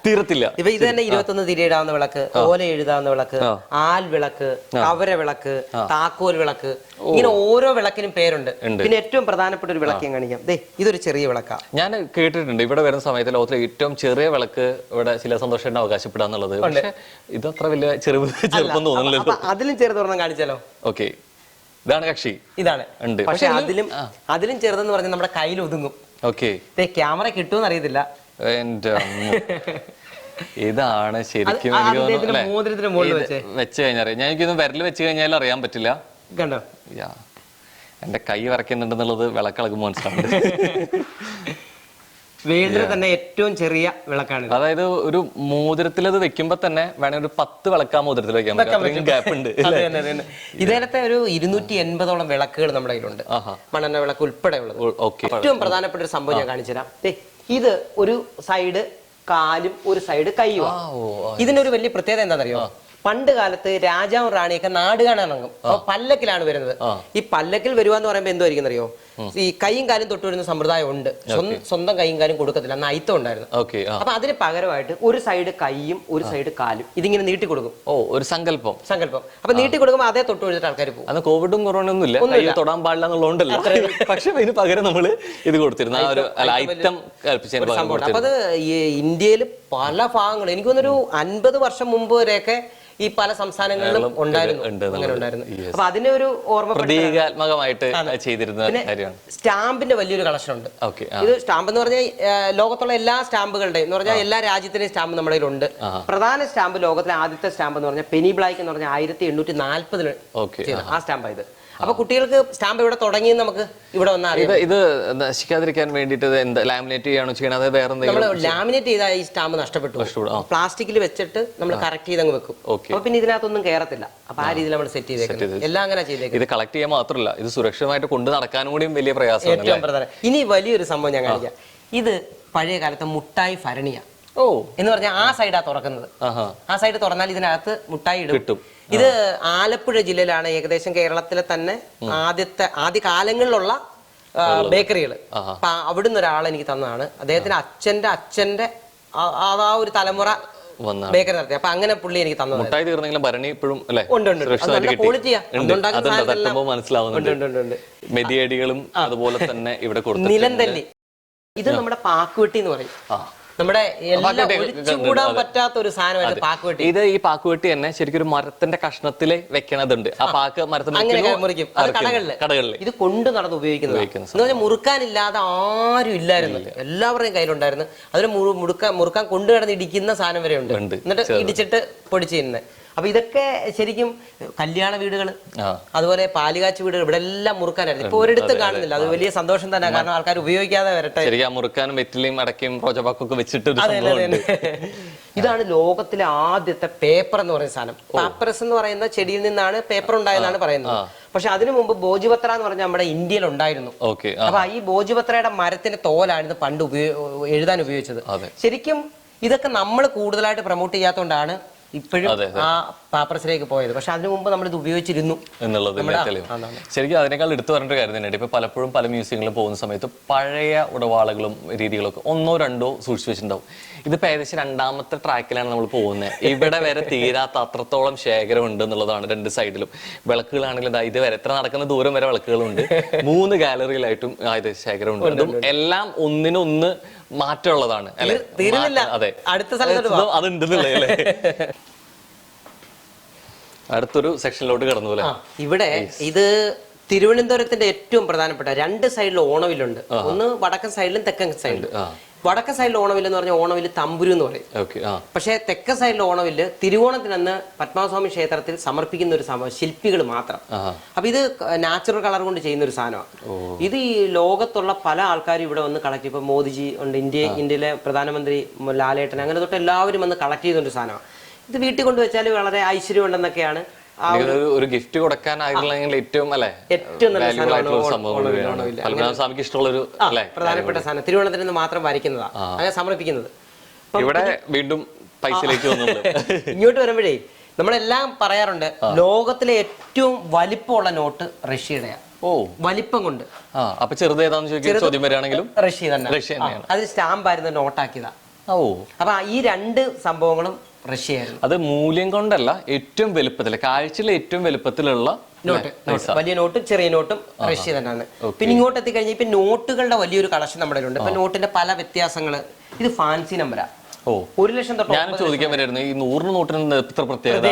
തീരത്തില്ല. ഇപ്പൊ ഇത് തന്നെ 21 തിരിയിടാവുന്ന വിളക്ക്, ഓല എഴുതാവുന്ന വിളക്ക്, ആൽ വിളക്ക്, കവര വിളക്ക്, താക്കോൽ വിളക്ക്, ഇങ്ങനെ ഓരോ വിളക്കിനും പേരുണ്ട്. പിന്നെ ഏറ്റവും പ്രധാനപ്പെട്ട ഒരു വിളക്ക് ഞാൻ കാണിക്കാം. ഇതൊരു ചെറിയ വിളക്കാണ്. ഞാൻ കേട്ടിട്ടുണ്ട് ഇവിടെ വരുന്ന സമയത്ത് ലോകത്തിലെ ഏറ്റവും ചെറിയ വിളക്ക് ഇവിടെ ചില സന്തോഷം അവകാശപ്പെടാന്നുള്ളത്. പക്ഷെ ഇതത്ര വലിയ ചെറുപ്പം തോന്നുന്നില്ല. അതിലും ചെറുതൊരെണ്ണം കാണിച്ചാലോ? ഓക്കെ, ഇതാണ് കക്ഷി, ഇതാണ്. പക്ഷെ അതിലും ചെറുതെന്ന് പറഞ്ഞാൽ നമ്മുടെ കയ്യിൽ ഒതുങ്ങും. ഓക്കെ, ക്യാമറ കിട്ടുമെന്ന് അറിയത്തില്ല. ഇതാണ് ശരിക്കും വെച്ച് കഴിഞ്ഞാൽ ഞാൻ എനിക്കൊന്നും വിരൽ വെച്ച് കഴിഞ്ഞാൽ അറിയാൻ പറ്റില്ല. കണ്ടോ, എന്റെ കൈ വരയ്ക്കുന്നുണ്ടെന്നുള്ളത് വിളക്കിളകുമ്പോൾ മനസ്സിലാവുന്നുണ്ട്. വേൾഡിൽ തന്നെ ഏറ്റവും ചെറിയ വിളക്കാണ്. അതായത് ഒരു മോതിരത്തിൽ അത് വെക്കുമ്പോ തന്നെ വേണമെങ്കിൽ ഒരു 10 വിളക്ക് ആ മോതിരത്തിൽ വെക്കാൻ പറ്റും. ഗ്യാപ്പ് ഉണ്ട്. ഇതേലത്തെ ഒരു 280ഓളം വിളക്കുകൾ നമ്മുടെ കയ്യിലുണ്ട്, മണ്ണെണ്ണ വിളക്ക് ഉൾപ്പെടെ ഉള്ളത്. ഏറ്റവും പ്രധാനപ്പെട്ട ഒരു സംഭവം ഞാൻ കാണിച്ചു തരാം. ഇത് ഒരു സൈഡ് കാലും ഒരു സൈഡ് കൈയും. ഇതിനൊരു വലിയ പ്രത്യേകത എന്താണെന്നറിയോ? പണ്ട് കാലത്ത് രാജാവും റാണിയൊക്കെ നാട് കാണാൻ ഇറങ്ങും. അപ്പൊ പല്ലക്കിലാണ് വരുന്നത്. ഈ പല്ലക്കിൽ വരുവാന്ന് പറയുമ്പോ എന്തോ അറിയോ, ഈ കൈയും കാലും തൊട്ട് വരുന്ന സമ്പ്രദായം ഉണ്ട്. സ്വന്തം കൈയും കാലും കൊടുക്കത്തില്ല, അന്ന് അയിത്തം ഉണ്ടായിരുന്നു. അപ്പൊ അതിന് പകരമായിട്ട് ഒരു സൈഡ് കൈയും ഒരു സൈഡ് കാലും ഇതിങ്ങനെ നീട്ടി കൊടുക്കും. ഒരു സങ്കല്പം. അപ്പൊ നീട്ടി കൊടുക്കുമ്പോൾ അതേ തൊട്ട് എഴുതിട്ട് ആൾക്കാർ പോകും. അന്ന് കോവിഡും കൊറോണ ഒന്നും ഇല്ല, തൊടാൻ പാടില്ല എന്നുള്ളതുകൊണ്ടല്ലോ. പക്ഷെ ഇതിന് പകരം നമ്മള് ഇത് കൊടുത്തിരുന്നു. അപ്പൊ അത് ഇന്ത്യയിൽ പല ഭാഗങ്ങളും എനിക്ക് തോന്നുന്നൊരു 50 വർഷം മുമ്പ് വരെയൊക്കെ ഈ പല സംസ്ഥാനങ്ങളിലും ഉണ്ടായിരുന്നു. അപ്പൊ അതിനെ ഒരു ഓർമ്മ പ്രതീകാത്മകമായിട്ട് ചെയ്തിരുന്ന കാര്യമാണ്. സ്റ്റാമ്പിന്റെ വലിയൊരു കളക്ഷൻ ഉണ്ട്. ഇത് സ്റ്റാമ്പ് എന്ന് പറഞ്ഞാൽ ലോകത്തുള്ള എല്ലാ സ്റ്റാമ്പുകളുടെയും എന്ന് പറഞ്ഞാൽ എല്ലാ രാജ്യത്തിന്റെയും സ്റ്റാമ്പ് നമ്മുടെ കയ്യിലുണ്ട്. പ്രധാന സ്റ്റാമ്പ്, ലോകത്തിലെ ആദ്യത്തെ സ്റ്റാമ്പ് എന്ന് പറഞ്ഞാൽ പെനി ബ്ലാക്ക് എന്ന് പറഞ്ഞാൽ 1840 ആ സ്റ്റാമ്പായത്. അപ്പൊ കുട്ടികൾക്ക് സ്റ്റാമ്പ് ഇവിടെ തുടങ്ങിയെന്ന് നമുക്ക് ഇവിടെ വന്നാൽ ഇത് നശിക്കാതിരിക്കാൻ വേണ്ടിട്ട് ലാമിനേറ്റ് ചെയ്യണോ ചെയ്യണത്? വേറെ ലാമിനേറ്റ് ചെയ്താൽ ഈ സ്റ്റാമ്പ് നഷ്ടപ്പെട്ടു. പ്ലാസ്റ്റിക്കിൽ വെച്ചിട്ട് നമ്മൾ കറക്റ്റ് ചെയ്തങ്ങ് വെക്കും. അപ്പൊ പിന്നെ ഇതിനകത്തൊന്നും കയറത്തില്ല. അപ്പൊ ആ രീതിയിൽ നമ്മൾ സെറ്റ് ചെയ്തേക്കും. എല്ലാം അങ്ങനെ ചെയ്തേക്കും. ഇത് കളക്ട് ചെയ്യാൻ മാത്രമല്ല, ഇത് സുരക്ഷിതമായിട്ട് കൊണ്ട് നടക്കാനും കൂടിയും വലിയ പ്രയാസമാണ്. ഏറ്റവും പ്രധാനം. ഇനി വലിയൊരു സംഭവം ഞാൻ കാണിക്കാം. ഇത് പഴയ കാലത്തെ മുട്ടായി ഭരണിയ എന്ന് പറഞ്ഞാൽ ആ സൈഡാ തുറക്കുന്നത്. ആ സൈഡ് തുറന്നാൽ ഇതിനകത്ത് മുട്ടായി ഇടും. ഇത് ആലപ്പുഴ ജില്ലയിലാണ്, ഏകദേശം കേരളത്തിലെ തന്നെ ആദ്യ കാലങ്ങളിലുള്ള ബേക്കറികൾ. അപ്പൊ അവിടുന്ന് ഒരാൾ എനിക്ക് തന്നതാണ്. അദ്ദേഹത്തിന്റെ അച്ഛന്റെ ആ ഒരു തലമുറ വന്നാണ് ബേക്കറി നടത്തി. അപ്പൊ അങ്ങനെ പുള്ളി എനിക്ക് തന്നത്. മുട്ടായി തീർന്നെങ്കിലും ഭരണി ഇപ്പോഴും അല്ലെ ഉണ്ട് മനസ്സിലാവുന്നുണ്ട്. മെതിയടികളും അതുപോലെ തന്നെ ഇവിടെ കൊടുത്തു. നിലന്തല്ലി, ഇത് നമ്മുടെ പാക്കുവെട്ടി എന്ന് പറയും. നമ്മുടെ ഒഴിച്ചുകൂടാൻ പറ്റാത്ത ഒരു സാധനമായിരുന്നു പാക്കുവെട്ടി. ഇത് ഈ പാക്കുവെട്ടി തന്നെ ശരിക്കും ഒരു മരത്തിന്റെ കഷ്ണത്തില് വെക്കണതുണ്ട്. ആ പാക്ക് മരത്തിന് മുറിക്കും. അത് കടകളിൽ ഇത് കൊണ്ട് നടന്ന് ഉപയോഗിക്കുന്നത്. മുറുക്കാനില്ലാതെ ആരും ഇല്ലായിരുന്നു, എല്ലാവരുടെയും കയ്യിലുണ്ടായിരുന്നു. അതിന് മുറുക്കാൻ കൊണ്ടുകിടന്ന് ഇടിക്കുന്ന സാധനം വരെ ഉണ്ട്. എന്നിട്ട് ഇടിച്ചിട്ട് പൊടിച്ച് ചെയ്യുന്നത്. അപ്പൊ ഇതൊക്കെ ശരിക്കും കല്യാണ വീടുകൾ, അതുപോലെ പാലുകാച്ച് വീടുകൾ, ഇവിടെ എല്ലാം മുറുക്കാനായിരുന്നു. ഇപ്പൊ ഒരിടത്തും കാണുന്നില്ല. അത് വലിയ സന്തോഷം തന്നെ, കാരണം ആൾക്കാർ ഉപയോഗിക്കാതെ വരട്ടെ. മുറുക്കാനും വെറ്റിലയും അടക്കയും റോജാപ്പാക്കൊക്കെ വെച്ചിട്ട് ഇതാണ് ലോകത്തിലെ ആദ്യത്തെ പേപ്പർ എന്ന് പറയുന്ന സാധനം. പാപ്പറസ് എന്ന് പറയുന്ന ചെടിയിൽ നിന്നാണ് പേപ്പർ ഉണ്ടായെന്നാണ് പറയുന്നത്. പക്ഷെ അതിനു മുമ്പ് ഭോജപത്ര എന്ന് പറഞ്ഞാൽ നമ്മുടെ ഇന്ത്യയിൽ ഉണ്ടായിരുന്നു. അപ്പൊ ഈ ഭോജപത്രയുടെ മരത്തിന്റെ തോലായിരുന്നു പണ്ട് എഴുതാൻ ഉപയോഗിച്ചത്. ശരിക്കും ഇതൊക്കെ നമ്മൾ കൂടുതലായിട്ട് പ്രൊമോട്ട് ചെയ്യാത്തതുകൊണ്ടാണ് ഇപ്പോഴും ആ പാപ്പറസിലേക്ക് പോയത്. പക്ഷെ അതിനു മുമ്പ് നമ്മൾ ഇത് ഉപയോഗിച്ചിരുന്നു എന്നുള്ളത് ശരിക്കും അതിനേക്കാൾ എടുത്തു പറഞ്ഞൊരു കാര്യം തന്നെയാണ്. ഇപ്പൊ പലപ്പോഴും പല മ്യൂസിയങ്ങളും പോകുന്ന സമയത്ത് പഴയ ഉടവാളുകളും രീതികളൊക്കെ ഒന്നോ രണ്ടോ സൂക്ഷിച്ചു വെച്ചിട്ടുണ്ടാവും. ഇതിപ്പോ ഏകദേശം രണ്ടാമത്തെ ട്രാക്കിലാണ് നമ്മൾ പോകുന്നത്. ഇവിടെ വരെ തീരാത്ത അത്രത്തോളം ശേഖരം ഉണ്ട് എന്നുള്ളതാണ്. രണ്ട് സൈഡിലും വിളക്കുകളാണെങ്കിലും ഇത് വരെ എത്ര നടക്കുന്ന ദൂരം വരെ വിളക്കുകളുണ്ട്. 3 ഗാലറിയിലായിട്ടും ഇത് ശേഖരമുണ്ട്. അതും എല്ലാം ഒന്നിനൊന്ന് മാറ്റമുള്ളതാണ്. അതെ, അടുത്ത സ്ഥലത്ത് അതുണ്ടെന്നുള്ളതല്ലേ. അടുത്തൊരു സെക്ഷനിലോട്ട് കടന്നു പോലെ. ഇവിടെ ഇത് തിരുവനന്തപുരത്തിന്റെ ഏറ്റവും പ്രധാനപ്പെട്ട 2 സൈഡിൽ ഓണവില്ലുണ്ട്. ഒന്ന് വടക്കൻ സൈഡിലും തെക്കൻ സൈഡിലും. വടക്കൻ സൈഡിൽ ഓണവില്ല് എന്ന് പറഞ്ഞാൽ ഓണവില്ല് തമ്പുരു എന്ന് പറയും. പക്ഷേ തെക്കൻ സൈഡിൽ ഓണവില്ല് തിരുവോണത്തിനന്ന് പത്മനാഭസ്വാമി ക്ഷേത്രത്തിൽ സമർപ്പിക്കുന്ന ഒരു സംഭവം, ശില്പികൾ മാത്രം. അപ്പൊ ഇത് നാച്ചുറൽ കളർ കൊണ്ട് ചെയ്യുന്ന ഒരു സാധനമാണ്. ഇത് ഈ ലോകത്തുള്ള പല ആൾക്കാരും ഇവിടെ വന്ന് കളക്ട് ചെയ്യും. ഇപ്പൊ മോദിജി ഉണ്ട്, ഇന്ത്യയിലെ പ്രധാനമന്ത്രി ലാലേട്ടൻ, അങ്ങനെ തൊട്ട് എല്ലാവരും വന്ന് കളക്ട് ചെയ്യുന്ന ഒരു സാധനമാണ്. ഇത് വീട്ടിൽ കൊണ്ടുവച്ചാൽ വളരെ ഐശ്വര്യം ഉണ്ടെന്നൊക്കെയാണ്. ഒരു ഗിഫ്റ്റ് കൊടുക്കാനായിട്ടുള്ള ഏറ്റവും പ്രധാനപ്പെട്ട സാധനം തിരുവോണത്തിൽ നിന്ന് മാത്രം വരയ്ക്കുന്നതാണ്, അങ്ങനെ സമർപ്പിക്കുന്നത്. ഇവിടെ വീണ്ടും പൈസയിലേക്ക് ഇങ്ങോട്ട് വരുമ്പോഴേ നമ്മളെല്ലാം പറയാറുണ്ട്, ലോകത്തിലെ ഏറ്റവും വലിപ്പമുള്ള നോട്ട് റഷ്യയുടെയാണ്. വലിപ്പം കൊണ്ട്. അപ്പൊ ചെറുതേതാന്ന് ചോദ്യം വരികയാണെങ്കിലും റഷ്യ തന്നെ. അത് സ്റ്റാമ്പായിരുന്നു, നോട്ടാക്കിയതാ. അപ്പൊ ഈ 2 സംഭവങ്ങളും റഷ്യയായിരുന്നു. അത് മൂല്യം കൊണ്ടല്ല, ഏറ്റവും വലുപ്പത്തില്, കാഴ്ചയിലെ ഏറ്റവും വലുപ്പത്തിലുള്ള നോട്ട്, വലിയ നോട്ടും ചെറിയ നോട്ടും റഷ്യ തന്നെയാണ്. പിന്നെ ഇങ്ങോട്ട് എത്തിക്കഴിഞ്ഞാൽ ഇപ്പൊ നോട്ടുകളുടെ വലിയൊരു കളക്ഷൻ നമ്മുടെ ഉണ്ട്. ഇപ്പൊ നോട്ടിന്റെ പല വ്യത്യാസങ്ങള്. ഇത് ഫാൻസി നമ്പരാ. 1,00,000 തൊട്ട് ഞാൻ ചോദിക്കാൻ വരുമായിരുന്നു ഈ 100 നോട്ടിന് എത്ര പ്രത്യേകത.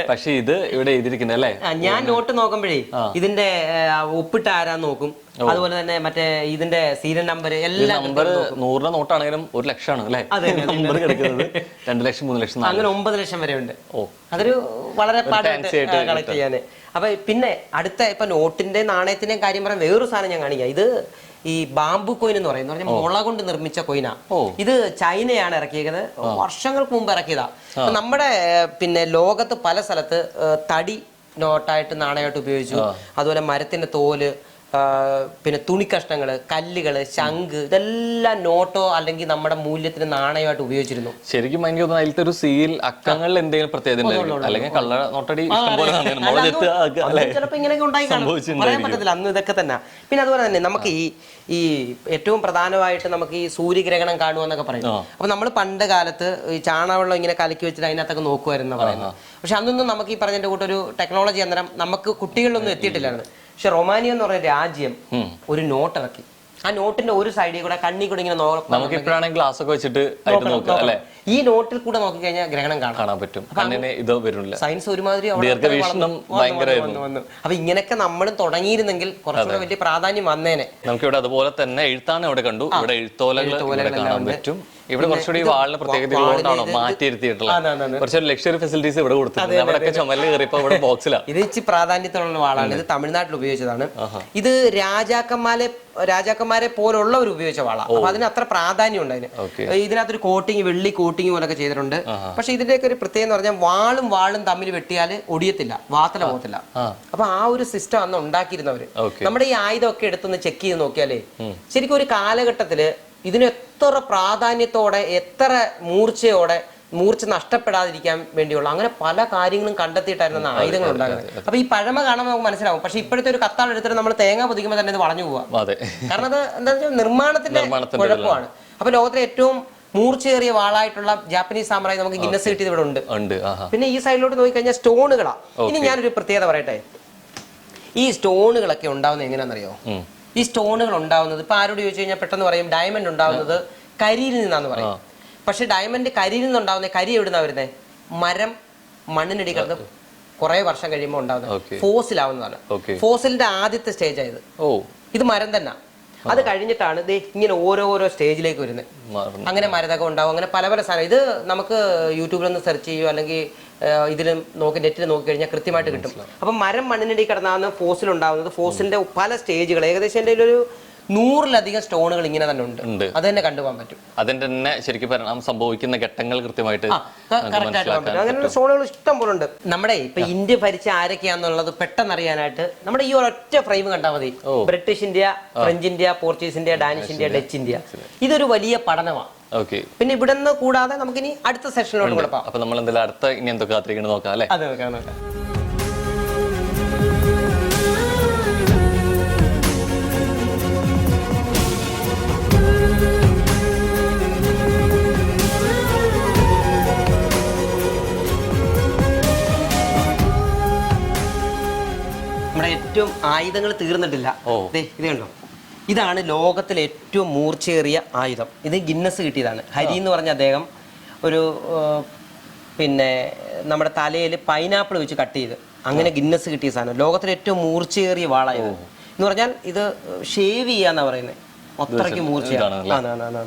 പക്ഷെ ഇത് ഇവിടെ എഴുതിയിരിക്കുന്നത് അല്ലേ. ഞാൻ നോട്ട് നോക്കുമ്പോഴേ ഇതിന്റെ ഒപ്പിട്ട് ആരാന്ന് നോക്കും. അതുപോലെ തന്നെ മറ്റേ ഇതിന്റെ സീരിയൽ നമ്പർ എല്ലാം. നമ്പർ 100 നോട്ടാണെങ്കിലും 1,00,000 അല്ലേ നമ്പർ കിടക്കുന്നത്. 2,00,000 3,00,000 അങ്ങനെ 9,00,000 വരെ ഉണ്ട്. അതൊരു വളരെ കളക്ട് ചെയ്യാന്. അപ്പൊ പിന്നെ അടുത്ത ഇപ്പൊ നോട്ടിന്റെ നാണയത്തിന്റെയും കാര്യം പറയാൻ വേറൊരു സാധനം ഞാൻ കാണിക്കാം. ഇത് ഈ ബാംബു കോയിൻ എന്ന് പറയുന്നത് മുള കൊണ്ട് നിർമ്മിച്ച കോയിനാ. ഇത് ചൈനയാണ് ഇറക്കിയത്, വർഷങ്ങൾക്ക് മുമ്പ് ഇറക്കിയതാ. നമ്മുടെ പിന്നെ ലോകത്ത് പല സ്ഥലത്ത് തടി നോട്ടായിട്ട് നാണയമായിട്ട് ഉപയോഗിച്ചു. അതുപോലെ മരത്തിന്റെ തോല്, പിന്നെ തുണിക്കഷ്ണങ്ങള്, കല്ലുകള്, ശംഖ്, ഇതെല്ലാം നോട്ടോ അല്ലെങ്കിൽ നമ്മുടെ മൂല്യത്തിന് നാണയമായിട്ട് ഉപയോഗിച്ചിരുന്നു. ശരിക്കും എനിക്ക് തോന്നുന്നു അതിലത്തെ ഒരു സീൽ അക്കങ്ങളിൽ എന്തെങ്കിലും പ്രത്യേകത അല്ലെങ്കിൽ കള്ള നോട്ടടി ചിലപ്പോ ഇങ്ങനെയൊക്കെ ഉണ്ടായി പറയാൻ പറ്റത്തില്ല. അന്ന് ഇതൊക്കെ തന്നെ. പിന്നെ അതുപോലെ തന്നെ നമുക്ക് ഈ ഏറ്റവും പ്രധാനമായിട്ട് നമുക്ക് ഈ സൂര്യഗ്രഹണം കാണുമെന്നൊക്കെ പറയുന്നു. അപ്പൊ നമ്മൾ പണ്ട് കാലത്ത് ഈ ചാണകവെള്ളം ഇങ്ങനെ കലക്കി വെച്ചിട്ട് അതിനകത്തൊക്കെ നോക്കുമായിരുന്നു പറയുന്നത്. പക്ഷെ അന്നൊന്നും നമുക്ക് ഈ പറഞ്ഞതിന്റെ കൂട്ടൊരു ടെക്നോളജി അന്നേരം നമുക്ക് കുട്ടികളിലൊന്നും എത്തിയിട്ടില്ലായിരുന്നു. പക്ഷെ റൊമാനിയ എന്ന് പറയുന്ന രാജ്യം ഒരു നോട്ട് ഇറക്കി. ആ നോട്ടിന്റെ ഒരു സൈഡിൽ കൂടെ കണ്ണി കൂടെ ഇങ്ങനെ നോക്കാം. ഗ്ലാസ് ഒക്കെ വെച്ചിട്ട് ഈ നോട്ടിൽ കൂടെ നോക്കിക്കഴിഞ്ഞാൽ ഗ്രഹണം കാണാൻ പറ്റും. സയൻസ് ഒരുമാതിരി വന്നു. അപ്പൊ ഇങ്ങനെയൊക്കെ നമ്മളും തുടങ്ങിയിരുന്നെങ്കിൽ കുറച്ചുകൂടെ വലിയ പ്രാധാന്യം വന്നേനെ. നമുക്കിവിടെ അതുപോലെ തന്നെ എഴുത്താണ് ഇവിടെ കണ്ടു. ഇവിടെ എഴുത്തോലകൾ കാണാൻ പറ്റും. ഇവിടെ കുറച്ചുകൂടി വാളിന് പ്രത്യേകതകളോടാണോ മാറ്റിയിരുത്തിയിട്ടുള്ളത്. കുറച്ചൊരു ലക്ഷറി ഫെസിലിറ്റീസ് ഇവിടെ കൊടുത്തിട്ടുണ്ട്. അവിടെ ചുമലിൽ കയറിയപ്പോ ഇവിടെ ബോക്സിലാണ്. ഇത് ഇച്ചിരി പ്രാധാന്യത്തിലുള്ള വാളാണ്. ഇത് തമിഴ്നാട്ടിൽ ഉപയോഗിച്ചതാണ്. ഇത് രാജാക്കന്മാരെ പോലുള്ളവർ ഉപയോഗിച്ച വാളാണ്. അപ്പൊ അതിന് അത്ര പ്രാധാന്യം ഉണ്ട്. ഇതിനകത്തൊരു കോട്ടിങ്, വെള്ളി കോട്ടിങ് പോലൊക്കെ ചെയ്തിട്ടുണ്ട്. പക്ഷെ ഇതിന്റെയൊക്കെ ഒരു പ്രത്യേകത എന്ന് പറഞ്ഞാൽ വാളും തമ്മിൽ വെട്ടിയാൽ ഒടിയത്തില്ല, വാത്തല പോകത്തില്ല. അപ്പൊ ആ ഒരു സിസ്റ്റം അന്ന് ഉണ്ടാക്കിയിരുന്നവര്. നമ്മുടെ ഈ ആയുധമൊക്കെ എടുത്തൊന്ന് ചെക്ക് ചെയ്ത് നോക്കിയാലേ ശരിക്കും ഒരു കാലഘട്ടത്തില് ഇതിന് എത്ര പ്രാധാന്യത്തോടെ, എത്ര മൂർച്ച നഷ്ടപ്പെടാതിരിക്കാൻ വേണ്ടിയുള്ള അങ്ങനെ പല കാര്യങ്ങളും കണ്ടെത്തിയിട്ടായിരുന്നു ആയുധങ്ങൾ ഉണ്ടാകുന്നത്. അപ്പൊ ഈ പഴമ കാണാൻ നമുക്ക് മനസ്സിലാവും. പക്ഷെ ഇപ്പോഴത്തെ ഒരു കത്താൾ എടുത്തിട്ട് നമ്മൾ തേങ്ങ പൊതിക്കുമ്പോൾ തന്നെ ഇത് വളഞ്ഞു പോവാം. കാരണം അത് എന്താ വെച്ചാൽ നിർമ്മാണത്തിന്റെ കുഴപ്പമാണ്. അപ്പൊ ലോകത്തിലെ ഏറ്റവും മൂർച്ചയേറിയ വാളായിട്ടുള്ള ജാപ്പനീസ് സാമ്രാജ്യം നമുക്ക് ഗിന്നസ് കിട്ടിയത് ഇവിടെ ഉണ്ട്. പിന്നെ ഈ സൈഡിലോട്ട് നോക്കിക്കഴിഞ്ഞാൽ സ്റ്റോണുകളാ. ഇനി ഞാനൊരു പ്രത്യേകത പറയട്ടെ, ഈ സ്റ്റോണുകളൊക്കെ ഉണ്ടാവുന്നത് എങ്ങനെയാണെന്നറിയോ? ഈ സ്റ്റോണുകൾ ഉണ്ടാവുന്നത് ഇപ്പൊ ആരോട് ചോദിച്ചു കഴിഞ്ഞാൽ പെട്ടെന്ന് പറയും ഡയമണ്ട് ഉണ്ടാവുന്നത് കരിയിൽ നിന്നാന്ന് പറയും. പക്ഷെ ഡയമണ്ട് കരിയിൽ നിന്നുണ്ടാവുന്ന കരി എവിടുന്നാ വരുന്നത്? മരം മണ്ണിനടി കിടന്ന് കുറെ വർഷം കഴിയുമ്പോൾ ഉണ്ടാവുന്നത് ഫോസിലാവുന്നതാണ്. ഫോസിലിന്റെ ആദ്യത്തെ സ്റ്റേജ് ആയത്. ഇത് മരം തന്നെ. അത് കഴിഞ്ഞിട്ടാണ് ഇങ്ങനെ ഓരോരോ സ്റ്റേജിലേക്ക് വരുന്നത്. അങ്ങനെ മരതകം ഉണ്ടാവും, അങ്ങനെ പല പല സാധനം. ഇത് നമുക്ക് യൂട്യൂബിലൊന്ന് സെർച്ച് ചെയ്യുമോ അല്ലെങ്കിൽ ഇതിൽ നോക്കി നെറ്റിൽ നോക്കി കഴിഞ്ഞാൽ കൃത്യമായിട്ട് കിട്ടും. അപ്പം മരം മണ്ണിനടി കിടന്നാണ് ഫോസിൽ ഉണ്ടാവുന്നത്. ഫോസിലിന്റെ പല സ്റ്റേജുകൾ, ഏകദേശം എൻ്റെ ഒരു 100-ലധികം സ്റ്റോണുകൾ ഇങ്ങനെ തന്നെ ഉണ്ട്. അത് തന്നെ കണ്ടുപോകാൻ പറ്റും. അതിന്റെ തന്നെ ശരിക്കും പരിണാമം സംഭവിക്കുന്ന ഘട്ടങ്ങൾ കൃത്യമായിട്ട് അങ്ങനെയുള്ള സ്റ്റോണുകൾ ഇഷ്ടം പോലെ ഉണ്ട്. നമ്മുടെ ഇപ്പൊ ഇന്ത്യ ഭരിച്ച ആരൊക്കെയാന്നുള്ളത് പെട്ടെന്ന് അറിയാനായിട്ട് നമ്മുടെ ഈ ഒരൊറ്റ ഫ്രെയിം കണ്ടാൽ മതി. British India, French India, Portuguese India, Danish India, Dutch India. ഇതൊരു വലിയ പഠനമാണ്. പിന്നെ ഇവിടെ നിന്ന് കൂടാതെ നമുക്കിനി അടുത്ത സെഷനിലോട്ട് കൊടുക്കാം. അപ്പൊ നമ്മൾ എന്തായാലും അടുത്ത ഇനി എന്തൊക്കെ കാത്തിരിക്കണം നോക്കാം അല്ലേ? അതെ, നോക്കാം. നമ്മുടെ ഏറ്റവും ആയുധങ്ങൾ തീർന്നിട്ടില്ല. ഇത് കണ്ടോ, ഇതാണ് ലോകത്തിലെ ഏറ്റവും മൂർച്ചയേറിയ ആയുധം. ഇത് ഗിന്നസ് കിട്ടിയതാണ്. ഹരി എന്ന് പറഞ്ഞ അദ്ദേഹം ഒരു പിന്നെ നമ്മുടെ തലയിൽ പൈനാപ്പിൾ വെച്ച് കട്ട് ചെയ്ത് അങ്ങനെ ഗിന്നസ് കിട്ടിയ സാധനം. ലോകത്തിലെ ഏറ്റവും മൂർച്ചയേറിയ വാളായത് എന്ന് പറഞ്ഞാൽ ഇത് ഷേവ് ചെയ്യാന്നാ പറയുന്നത്. അത്രയ്ക്ക് മൂർച്ചയാണ്.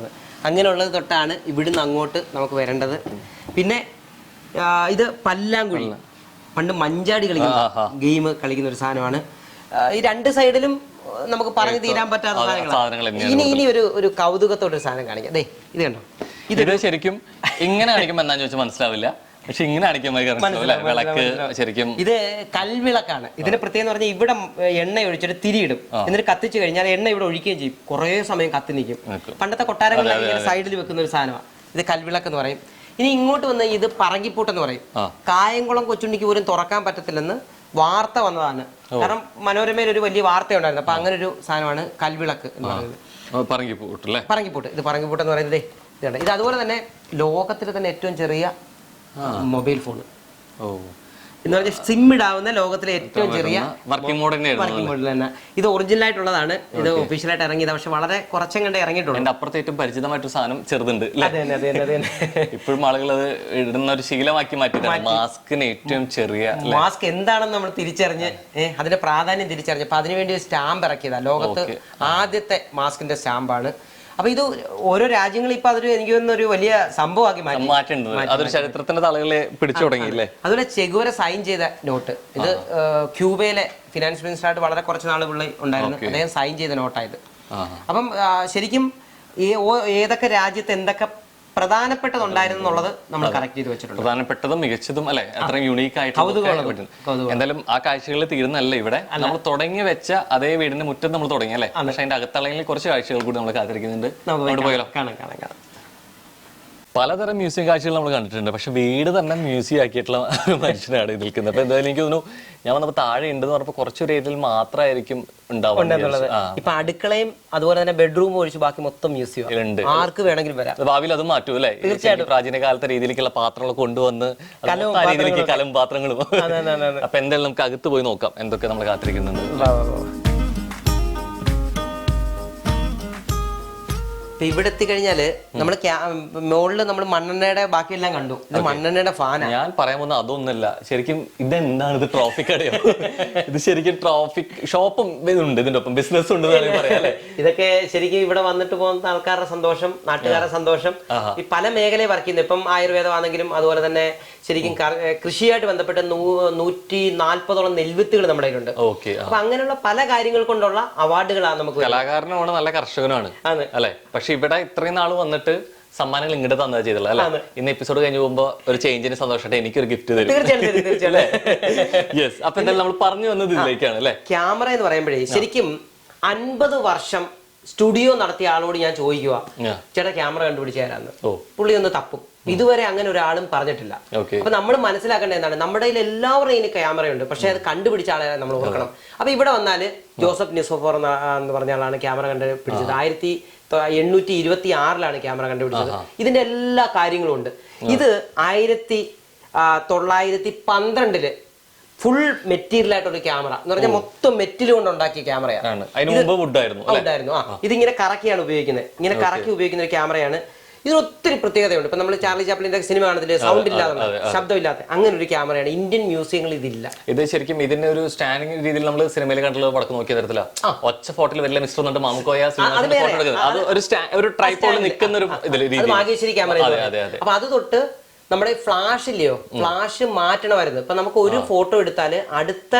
അങ്ങനെയുള്ളത് തൊട്ടാണ് ഇവിടുന്ന് അങ്ങോട്ട് നമുക്ക് വരേണ്ടത്. പിന്നെ ഇത് പല്ലാങ്കുഴി, പണ്ട് മഞ്ചാടി കളിക്കുന്ന ഗെയിം കളിക്കുന്ന ഒരു സാധനമാണ്. ഈ രണ്ട് സൈഡിലും നമുക്ക് പറഞ്ഞു തീരാൻ പറ്റാത്ത സാധനങ്ങളാണ്. ഇനി ഒരു കൗതുകത്തോടൊരു സാധനം കാണിക്കാം. ഇത് കണ്ടോ, ഇത് ശരിക്കും ഇങ്ങനെ കാണിക്കുമ്പോൾ എന്താന്ന് ചോദിച്ചാൽ മനസ്സിലാവില്ല. പക്ഷെ ഇങ്ങനെ ശരിക്കും ഇത് കൽവിളക്കാണ്. ഇതിന്റെ പ്രത്യേകം എന്ന് പറഞ്ഞാൽ ഇവിടെ എണ്ണ ഒഴിച്ചിട്ട് തിരിയിടും. എന്നിട്ട് കത്തിച്ചു കഴിഞ്ഞാൽ എണ്ണ ഇവിടെ ഒഴിക്കുകയും ചെയ്യും. കുറെ സമയം കത്തി നിൽക്കും. പണ്ടത്തെ കൊട്ടാരങ്ങളിൽ ഇങ്ങനെ സൈഡിൽ വെക്കുന്ന ഒരു സാധനമാണ് ഇത് കൽവിളക്ക് എന്ന് പറയും. ഇനി ഇങ്ങോട്ട് വന്ന ഇത് പറങ്കിപ്പൂട്ടെന്ന് പറയും. കായംകുളം കൊച്ചുണ്ണിക്ക് പോലും തുറക്കാൻ പറ്റത്തില്ലെന്ന് വാർത്ത വന്നതാണ്. കാരണം മനോരമയിൽ ഒരു വലിയ വാർത്ത ഉണ്ടായിരുന്നു. അപ്പൊ അങ്ങനെ ഒരു സാധനമാണ് കൽവിളക്ക് എന്ന് പറയുന്നത്. പറങ്കിപ്പൂട്ട്. ഇത് പറങ്കിപ്പൂട്ട് എന്ന് പറയുന്നത് ഇതാണ്. ഇത് അതുപോലെ തന്നെ ലോകത്തിലെ തന്നെ ഏറ്റവും ചെറിയ മൊബൈൽ ഫോൺ എന്ന് പറഞ്ഞാൽ സിം ഇടാവുന്ന ലോകത്തിലെ ഏറ്റവും ചെറിയ വർക്കിംഗ് മോഡൽ തന്നെ. ഇത് ഒറിജിനൽ ആയിട്ടുള്ളതാണ്. ഇത് ഒഫീഷ്യലായിട്ട് ഇറങ്ങിയത്. പക്ഷെ വളരെ കുറച്ചും കണ്ടേ ഇറങ്ങിയിട്ടുള്ളൂ. എന്റെ അപ്പുറത്ത് ഏറ്റവും പരിചിതമായിട്ടൊരു സാധനം ചെറുതുണ്ട്. ഇപ്പോഴും ആളുകൾ അത് ഇടുന്ന ഒരു ശീലമാക്കി മാറ്റി. മാസ്കിന് ഏറ്റവും ചെറിയ മാസ്ക് എന്താണെന്ന് നമ്മൾ തിരിച്ചറിഞ്ഞ് അതിന്റെ പ്രാധാന്യം തിരിച്ചറിഞ്ഞ് അപ്പൊ അതിനുവേണ്ടി ഒരു സ്റ്റാമ്പ് ഇറക്കിയതാണ്. ലോകത്ത് ആദ്യത്തെ മാസ്കിന്റെ സ്റ്റാമ്പാണ്. അപ്പൊ ഇത് ഓരോ രാജ്യങ്ങളും ഇപ്പൊ അതൊരു എനിക്ക് തോന്നുന്ന ഒരു വലിയ സംഭവമാക്കി മാറ്റിയിട്ടുണ്ട്. അതൊരു ചരിത്രത്തിന്റെ തലകളെ പിടിച്ചു തുടങ്ങിയില്ലേ. അതുപോലെ ചെഗുവേര സൈൻ ചെയ്ത നോട്ട്. ഇത് ക്യൂബയിലെ ഫിനാൻസ് മിനിസ്റ്ററായിട്ട് വളരെ കുറച്ച് നാൾ പുള്ളി ഉണ്ടായിരുന്നു. അദ്ദേഹം സൈൻ ചെയ്ത നോട്ടായത്. അപ്പം ശരിക്കും ഏതൊക്കെ രാജ്യത്ത് എന്തൊക്കെ പ്രധാനപ്പെട്ടതുണ്ടായിരുന്നു എന്നുള്ളത് നമ്മൾ കറക്റ്റ് ചെയ്ത് വെച്ചിട്ടുണ്ട്. പ്രധാനപ്പെട്ടതും മികച്ചതും അല്ലെ, അത്രയും യുണീക്ക് ആയിട്ട്. എന്തായാലും ആ കാഴ്ചകൾ തീർന്നല്ല ഇവിടെ. നമ്മൾ തുടങ്ങി വെച്ച അതേ വീടിന്റെ മുറ്റത്ത് നമ്മൾ തുടങ്ങി അല്ലെ. പക്ഷെ അതിന്റെ അകത്തളങ്ങളിൽ കുറച്ച് കാഴ്ചകൾ കൂടി നമ്മൾ കാത്തിരിക്കുന്നുണ്ട്. അങ്ങോട്ട് പോയാലോ? കാണാം. പലതരം മ്യൂസിയം കാഴ്ചകൾ നമ്മൾ കണ്ടിട്ടുണ്ട്. പക്ഷെ വീട് തന്നെ മ്യൂസിയം ആക്കിയിട്ടുള്ള മനുഷ്യനാണ് നിൽക്കുന്നത്. അപ്പൊ എന്തായാലും എനിക്ക് തോന്നുന്നു ഞാൻ വന്നപ്പോൾ താഴെ ഉണ്ടെന്ന് പറഞ്ഞപ്പോൾ കുറച്ചൊരു ഏരിയയിൽ മാത്രമായിരിക്കും ഉണ്ടാവുന്നത്. ഇപ്പൊ അടുക്കളയും അതുപോലെ തന്നെ ബെഡ്റൂം ഒഴിച്ച് ബാക്കി മൊത്തം മ്യൂസിയം ഉണ്ട്. ആർക്ക് വേണമെങ്കിലും വരാം. ഭാവിയിൽ അത് മാറ്റും അല്ലെ. തീർച്ചയായിട്ടും പ്രാചീന കാലത്തെ രീതിയിലേക്കുള്ള പാത്രങ്ങൾ കൊണ്ടുവന്ന് രീതിയിലേക്ക് കലം പാത്രങ്ങളും. അപ്പൊ എന്തായാലും നമുക്ക് അകത്ത് പോയി നോക്കാം എന്തൊക്കെ നമ്മൾ കാത്തിരിക്കുന്നുണ്ട്. ഇവിടെ എത്തിക്കഴിഞ്ഞാല് നമ്മള് മുകളില് നമ്മൾ മണ്ണെണ്ണയുടെ ബാക്കിയെല്ലാം കണ്ടു. ഇത് മണ്ണെണ്ണയുടെ ഫാനാണ്. ഞാൻ പറയാൻ പോകുന്നത് അതൊന്നുമല്ല. ശരിക്കും ഇതെന്താണ്? ഇത് ട്രോഫിക് കടയോ? ഇത് ശരിക്കും ട്രോഫിക് ഷോപ്പും ഉണ്ട്, ഇതിന്റെ ഒപ്പം ബിസിനസ് ഉണ്ട് പറയാം. ഇതൊക്കെ ശരിക്കും ഇവിടെ വന്നിട്ട് പോകുന്ന ആൾക്കാരുടെ സന്തോഷം, നാട്ടുകാരുടെ സന്തോഷം. ഈ പല മേഖലയിൽ വർക്ക് ചെയ്യുന്നത്. ഇപ്പം ആയുർവേദമാണെങ്കിലും അതുപോലെ തന്നെ ശരിക്കും കൃഷിയായിട്ട് ബന്ധപ്പെട്ട് 140ഓളം നെൽവിത്തുകൾ നമ്മുടെ കയ്യിലുണ്ട്. അപ്പൊ അങ്ങനെയുള്ള പല കാര്യങ്ങൾ കൊണ്ടുള്ള അവാർഡുകളാണ് നമുക്ക്. കലാകാരനുമാണ്, നല്ല കർഷകനാണ് അല്ലെ. പക്ഷെ ഇവിടെ ഇത്രയും നാൾ വന്നിട്ട് സമ്മാനങ്ങൾ ഇങ്ങോട്ട് തന്നാ ചെയ്തുള്ള അല്ലെ. ഇന്ന് എപ്പിസോഡ് കഴിഞ്ഞ് പോകുമ്പോ ഒരു ചേഞ്ചിന് സന്തോഷമായിട്ട് എനിക്കൊരു ഗിഫ്റ്റ് തരും. യെസ്. അപ്പൊ എന്തായാലും നമ്മൾ പറഞ്ഞു വന്നത് ഇതിലേക്കാണ് അല്ലെ. ക്യാമറ എന്ന് പറയുമ്പോഴേ ശരിക്കും 50 വർഷം സ്റ്റുഡിയോ നടത്തിയ ആളോട് ഞാൻ ചോദിക്കുക, ചേട്ടാ ക്യാമറ കണ്ടുപിടിച്ച് തരാന്ന്. പുള്ളി ഒന്ന് തപ്പും. ഇതുവരെ അങ്ങനെ ഒരാളും പറഞ്ഞിട്ടില്ല. അപ്പൊ നമ്മൾ മനസ്സിലാക്കേണ്ടത് എന്താണ്, നമ്മുടെ കയ്യിൽ എല്ലാവരുടെയും ഇതിന് ക്യാമറയുണ്ട്, പക്ഷെ അത് കണ്ടുപിടിച്ച ആളെ നമ്മൾ ഓർക്കണം. അപ്പൊ ഇവിടെ വന്നാല് ജോസഫ് നിസോഫർ എന്ന് പറഞ്ഞ ആളാണ് ക്യാമറ കണ്ടുപിടിച്ചത്. 1826 ക്യാമറ കണ്ടുപിടിച്ചത്. ഇതിന്റെ എല്ലാ കാര്യങ്ങളും ഉണ്ട്. ഇത് 1912 ഫുൾ മെറ്റീരിയൽ ആയിട്ടൊരു ക്യാമറ എന്ന് പറഞ്ഞാൽ മൊത്തം മെറ്റൽ കൊണ്ട് ഉണ്ടാക്കിയ ക്യാമറയാണ്. ഇതിങ്ങനെ കറക്കിയാണ് ഉപയോഗിക്കുന്നത്. ഇങ്ങനെ കറക്കി ഉപയോഗിക്കുന്ന ഒരു ക്യാമറയാണ്. ഇതിന് ഒത്തിരി പ്രത്യേകതയുണ്ട്. ഇപ്പൊ നമ്മൾ ചാർലി ചാപ്ലിന്റെ സിനിമ കാണത്തില്ലേ, സൗണ്ട് ഇല്ലാതെ ശബ്ദമില്ലാത്ത അങ്ങനെ ഒരു ക്യാമറയാണ്. ഇന്ത്യൻ മ്യൂസിയങ്ങളിൽ ഇതില്ല. ഇത് ശരിക്കും ഇതിന്റെ ഒരു സ്റ്റാൻഡിംഗ് രീതിയിൽ നമ്മൾ സിനിമയിൽ കണ്ടുള്ള പടക്കം നോക്കിയ തരത്തില ഒറ്റ ഫോട്ടോയിൽ വലിയ മിസ്റ്റർ എന്നിട്ട് മാമുക്കോയ ഒരു ട്രൈപോഡിൽ നിൽക്കുന്ന ഒരു മാഗേശ്വരി ക്യാമറ. അപ്പൊ അത് തൊട്ട് നമ്മുടെ ഫ്ലാഷ് ഇല്ലയോ, ഫ്ലാഷ് മാറ്റണമായിരുന്നു. ഇപ്പൊ നമുക്ക് ഒരു ഫോട്ടോ എടുത്താൽ അടുത്ത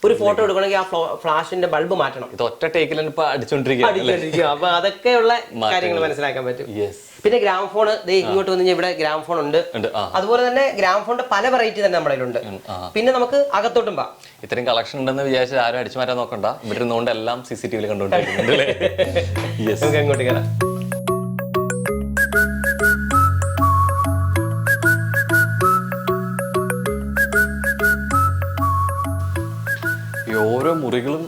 ഒരു ഫോട്ടോ എടുക്കണമെങ്കിൽ ആ ഫ്ലാഷിന്റെ ബൾബ് മാറ്റണം. ഇത് ഒറ്റ ടേക്കിൽ അടിച്ചോണ്ടിരിക്കുക. അപ്പൊ അതൊക്കെയുള്ള കാര്യങ്ങൾ മനസ്സിലാക്കാൻ പറ്റും. പിന്നെ ഗ്രാംഫോൺ ഇങ്ങോട്ട് വന്നു കഴിഞ്ഞാൽ ഇവിടെ ഗ്രാംഫോൺ ഉണ്ട്. അതുപോലെ തന്നെ ഗ്രാംഫോണിന്റെ പല വെറൈറ്റി തന്നെ നമ്മുടെ കയ്യിലുണ്ട്. പിന്നെ നമുക്ക് അകത്തോട്ടും പോവാം. ഇത്രയും കളക്ഷൻ ഉണ്ടെന്ന് വിചാരിച്ച് ആരും അടിച്ചു മാറ്റാൻ നോക്കണ്ട. ഇവിടെ ഇരുന്നുകൊണ്ട് എല്ലാം CCTV കണ്ടുകൊണ്ടിരിക്കുന്നുണ്ട്. അങ്ങോട്ട് കയറാം. ഓരോ മുറികളും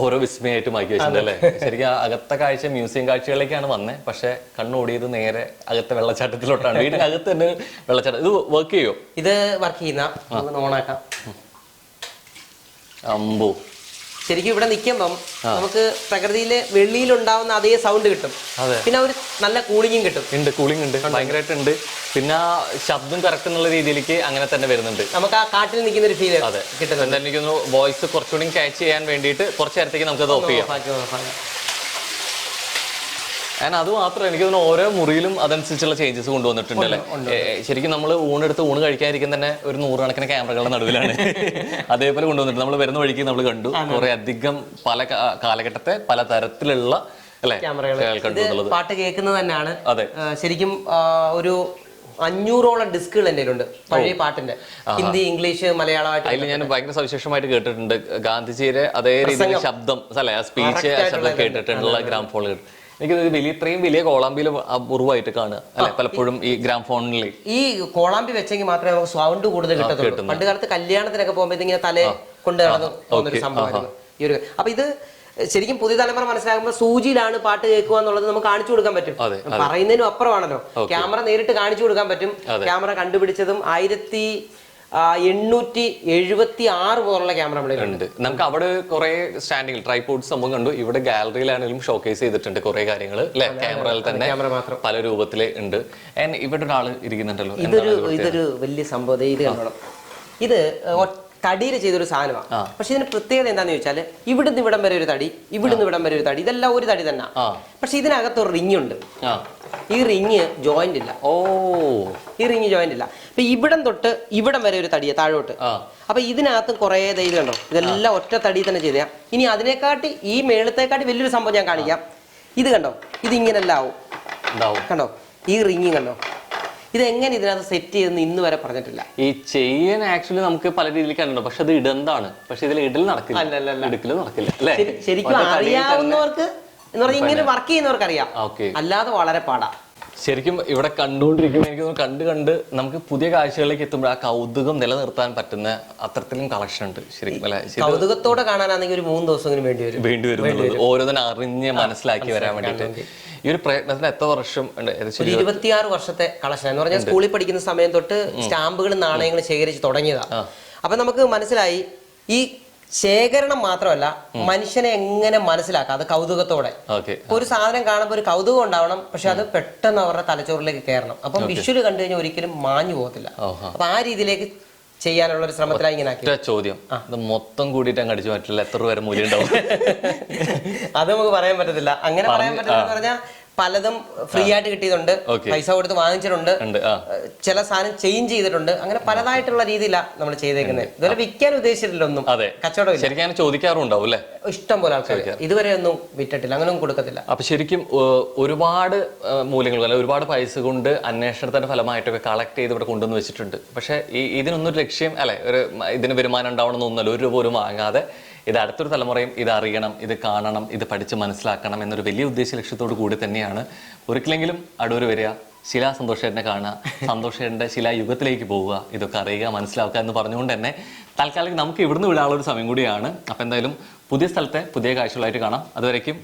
ഓരോ വിസ്മയമായിട്ട് മാറ്റി വെച്ചിട്ടുണ്ട് അല്ലേ? ശരിക്കും അകത്തെ കാഴ്ച മ്യൂസിയം കാഴ്ചകളിലേക്കാണ് വന്നത്. പക്ഷെ കണ്ണോടിയത് നേരെ അകത്തെ വെള്ളച്ചാട്ടത്തിലോട്ടാണ്. വീടിനകത്ത് തന്നെ വെള്ളച്ചാട്ടം. ഇത് വർക്ക് ചെയ്യോ? ഇത് വർക്ക് ചെയ്യുന്ന ഓണാക്കാം. അമ്പോ, ശരിക്കും ഇവിടെ നിൽക്കുമ്പം നമുക്ക് പ്രകൃതിയിലെ വെള്ളിയിലുണ്ടാവുന്ന അതേ സൗണ്ട് കിട്ടും. പിന്നെ ഒരു നല്ല കൂളിങ്ങും കിട്ടും. കൂളിംഗ് ഉണ്ട്, ഭയങ്കരമായിട്ടുണ്ട്. പിന്നെ ശബ്ദം കറക്റ്റ് എന്നുള്ള രീതിയിലേക്ക് അങ്ങനെ തന്നെ വരുന്നുണ്ട്. നമുക്ക് ആ കാട്ടിൽ നിൽക്കുന്ന ഒരു ഫീൽ കിട്ടുന്നുണ്ട്. എനിക്ക് വോയിസ് കുറച്ചുകൂടി ക്യാച്ച് ചെയ്യാൻ വേണ്ടിയിട്ട് കുറച്ച് നേരത്തേക്ക് നമുക്ക് അത് ഓഫ് ചെയ്യാം. അത് മാത്രം എനിക്ക് തോന്നുന്നു ഓരോ മുറിയിലും അതനുസരിച്ചുള്ള ചേഞ്ചസ് കൊണ്ടുവന്നിട്ടുണ്ട് അല്ലേ? ശരിക്കും നമ്മൾ ഊണെടുത്ത് ഊണ് കഴിക്കാതിരിക്കും തന്നെ ഒരു 100 കണക്കിന് ക്യാമറകളുടെ നടുവിലാണ് അതേപോലെ കൊണ്ടുവന്നിട്ട് നമ്മൾ വരുന്ന വഴിക്ക് നമ്മൾ കണ്ടു കുറെ അധികം പല കാലഘട്ടത്തെ പല തരത്തിലുള്ള ക്യാമറകൾ. പാട്ട് കേൾക്കുന്നത് തന്നെയാണ്. ശരിക്കും ഒരു 500ഓളം ഡിസ്കുകൾ എൻ്റെ ഉണ്ട് പഴയ പാട്ടിന്റെ, ഹിന്ദി, ഇംഗ്ലീഷ്, മലയാളമായിട്ട്. അതിൽ ഞാൻ ഭയങ്കര സവിശേഷമായിട്ട് കേട്ടിട്ടുണ്ട് ഗാന്ധിജിയുടെ അതേ രീതിയിൽ ശബ്ദം അല്ലെ, ആ സ്പീച്ച് ശബ്ദം കേട്ടിട്ടുള്ള ഗ്രാംഫോൺ. എനിക്ക് ഇത്രയും വലിയ കോളാമ്പിയിൽ അപൂർവമായിട്ട് കാണുക അല്ലെ പലപ്പോഴും ഈ ഗ്രാംഫോണിൽ. ഈ കോളാമ്പി വെച്ചെങ്കിൽ മാത്രമേ നമുക്ക് സൗണ്ട് കൂടുതൽ കിട്ടത്തുള്ളൂ. പണ്ട് കാലത്ത് കല്യാണത്തിനൊക്കെ പോകുമ്പോൾ ഇങ്ങനെ തലേ കൊണ്ട് നടന്നു പോകുന്നൊരു സംഭവമായിരുന്നു ഈ ഒരു. അപ്പൊ ഇത് ശരിക്കും പുതിയ തലമുറ മനസ്സിലാക്കുമ്പോൾ സൂചിയിലാണ് പാട്ട് കേൾക്കുക എന്നുള്ളത് നമുക്ക് കാണിച്ചു കൊടുക്കാൻ പറ്റും. പറയുന്നതിനും അപ്പുറമാണല്ലോ. ക്യാമറ നേരിട്ട് കാണിച്ചു കൊടുക്കാൻ പറ്റും. ക്യാമറ കണ്ടുപിടിച്ചതും 1876 മുതലുള്ള ക്യാമറ ഉണ്ട്. നമുക്ക് അവിടെ കുറെ സ്റ്റാൻഡിങ് ട്രൈപോഡ്സ് സംഭവം കണ്ടു. ഇവിടെ ഗാലറിയിലാണെങ്കിലും ഷോക്കേസ് ചെയ്തിട്ടുണ്ട് കുറെ കാര്യങ്ങൾ അല്ലെ, ക്യാമറയിൽ തന്നെ പല രൂപത്തില് ഉണ്ട്. ഇവിടെ ഒരാൾ ഇരിക്കുന്നുണ്ടല്ലോ. ഇതൊരു വലിയ സംഭവം. ഇത് കണ്ടോളാം. ഇത് തടിയിൽ ചെയ്തൊരു സാധനമാണ്. പക്ഷെ ഇതിന് പ്രത്യേകത എന്താന്ന് ചോദിച്ചാൽ ഇവിടുന്ന് ഇവിടം വരെ ഒരു തടി, ഇവിടുന്ന് ഇവിടം വരെ ഒരു തടി, ഇതെല്ലാം ഒരു തടി തന്നെ. പക്ഷെ ഇതിനകത്ത് ഒരു റിങ് ഉണ്ട്. ഈ റിങ് ജോയിന്റ് ഇല്ല. ഈ റിങ് ജോയിന്റ് ഇല്ല. അപ്പൊ ഇവിടം തൊട്ട് ഇവിടം വരെ ഒരു തടിയ താഴോട്ട്. അപ്പൊ ഇതിനകത്ത് കുറെ ഇത് കണ്ടോ, ഇതെല്ലാം ഒറ്റ തടി തന്നെ ചെയ്ത. ഇനി അതിനെക്കാട്ടി ഈ മേളത്തെക്കാട്ടി വലിയൊരു സംഭവം ഞാൻ കാണിക്കാം. ഇത് കണ്ടോ, ഇത് ഇങ്ങനെല്ലാം ആവും. കണ്ടോ ഈ റിങ് കണ്ടോ, ഇതെങ്ങനെ ഇതിനകത്ത് സെറ്റ് ചെയ്തെന്ന് ഇന്ന് വരെ പറഞ്ഞിട്ടില്ല. ഈ ചെയ്യാൻ ആക്ച്വലി നമുക്ക് പല രീതിയിൽ കണ്ടോ, പക്ഷെ അത് ഇടന്താണ്. പക്ഷെ ഇതിൽ ഇടൽ നടക്കില്ല, ഇടുക്കല് നടക്കില്ല അല്ലേ? ശരിക്കും അറിയാവുന്നവർക്ക് എന്ന് പറഞ്ഞാൽ ഇങ്ങനെ വർക്ക് ചെയ്യുന്നവർക്ക് അറിയാം, അല്ലാതെ വളരെ പാടാ. ശരിക്കും ഇവിടെ കണ്ടുകൊണ്ടിരിക്കുമ്പോൾ എനിക്ക് കണ്ട് നമുക്ക് പുതിയ കാഴ്ചകളിലേക്ക് എത്തുമ്പോൾ ആ കൗതുകം നിലനിർത്താൻ പറ്റുന്ന അത്തരത്തിലും കളക്ഷൻ ഉണ്ട്. ശരിക്കും കൗതുകത്തോടെ കാണാനാണെങ്കിൽ ഒരു 3 ദിവസം വേണ്ടി വരും ഓരോന്നിനും അറിഞ്ഞ് മനസ്സിലാക്കി വരാൻ വേണ്ടിയിട്ട്. ഈ ഒരു പ്രയത്നത്തിന് എത്ര വർഷം ഉണ്ട്? 26 വർഷത്തെ കളക്ഷൻ എന്ന് പറഞ്ഞാൽ സ്കൂളിൽ പഠിക്കുന്ന സമയം തൊട്ട് സ്റ്റാമ്പുകളും നാണയങ്ങളും ശേഖരിച്ച് തുടങ്ങിയതാ. അപ്പൊ നമുക്ക് മനസ്സിലായി ഈ ശേഖരണം മാത്രമല്ല, മനുഷ്യനെ എങ്ങനെ മനസ്സിലാക്കാം അത് കൗതുകത്തോടെ. ഒരു സാധനം കാണുമ്പോൾ ഒരു കൗതുകം ഉണ്ടാവണം, പക്ഷെ അത് പെട്ടെന്ന് അവരുടെ തലച്ചോറിലേക്ക് കയറണം. അപ്പം വിഷ്വല് കണ്ടു കഴിഞ്ഞാൽ ഒരിക്കലും മാഞ്ഞു പോകത്തില്ല. അപ്പൊ ആ രീതിയിലേക്ക് ചെയ്യാനുള്ള ഒരു ശ്രമത്തിലായി ഇങ്ങനെ ചോദ്യം. ഇത് മൊത്തം കൂടിയിട്ട് അങ്ങ് അടിച്ചു പറ്റില്ല, എത്ര രൂപ മൂല്യം ഉണ്ടാവും? അത് നമുക്ക് പറയാൻ പറ്റത്തില്ല. അങ്ങനെ പറയാൻ പറ്റില്ല എന്ന് പറഞ്ഞാൽ പലതും ഫ്രീ ആയിട്ട് കിട്ടിയതുണ്ട്, പൈസ കൊടുത്ത് വാങ്ങിച്ചിട്ടുണ്ട്, ചില സാധനം ചേഞ്ച് ചെയ്തിട്ടുണ്ട്. അങ്ങനെ പലതായിട്ടുള്ള രീതിയിലാണ് നമ്മൾ ചെയ്തേക്കുന്നത്. ഇതുവരെ വിൽക്കാൻ ഉദ്ദേശിച്ചിട്ടില്ല ഒന്നും. കച്ചവടം ശരിക്കും ചോദിക്കാറുണ്ടാവും അല്ലേ? ഇഷ്ടം പോലെ ആൾക്കാർ ഇതുവരെ ഒന്നും വിറ്റിട്ടില്ല, അങ്ങനെ ഒന്നും കൊടുക്കത്തില്ല. അപ്പൊ ശരിക്കും ഒരുപാട് മൂല്യങ്ങൾ അല്ലെ, ഒരുപാട് പൈസ കൊണ്ട് അന്വേഷണത്തിന്റെ ഫലമായിട്ടൊക്കെ കളക്ട് ചെയ്ത് ഇവിടെ കൊണ്ടുവന്ന് വെച്ചിട്ടുണ്ട്. പക്ഷെ ഇതിനൊന്നും ഒരു ലക്ഷ്യം അല്ലെ, ഇതിന് വരുമാനം ഉണ്ടാവണമെന്നൊന്നുമല്ല. 1 രൂപ പോലും വാങ്ങാതെ ഇത് അടുത്തൊരു തലമുറയും ഇത് അറിയണം, ഇത് കാണണം, ഇത് പഠിച്ച് മനസ്സിലാക്കണം എന്നൊരു വലിയ ഉദ്ദേശ ലക്ഷ്യത്തോടു കൂടി തന്നെയാണ് ഒരിക്കലെങ്കിലും അടൂർ വരിക, ശിലാ സന്തോഷേട്ടനെ കാണുക, സന്തോഷേട്ടൻ്റെ ശിലായുഗത്തിലേക്ക് പോവുക, ഇതൊക്കെ അറിയുക, മനസ്സിലാക്കുക എന്ന് പറഞ്ഞുകൊണ്ട് തന്നെ തൽക്കാലം നമുക്ക് ഇവിടുന്ന് വിടാനുള്ള ഒരു സമയം കൂടിയാണ്. അപ്പം എന്തായാലും പുതിയ സ്ഥലത്തെ പുതിയ കാഴ്ചകളായിട്ട് കാണാം. അതുവരേക്കും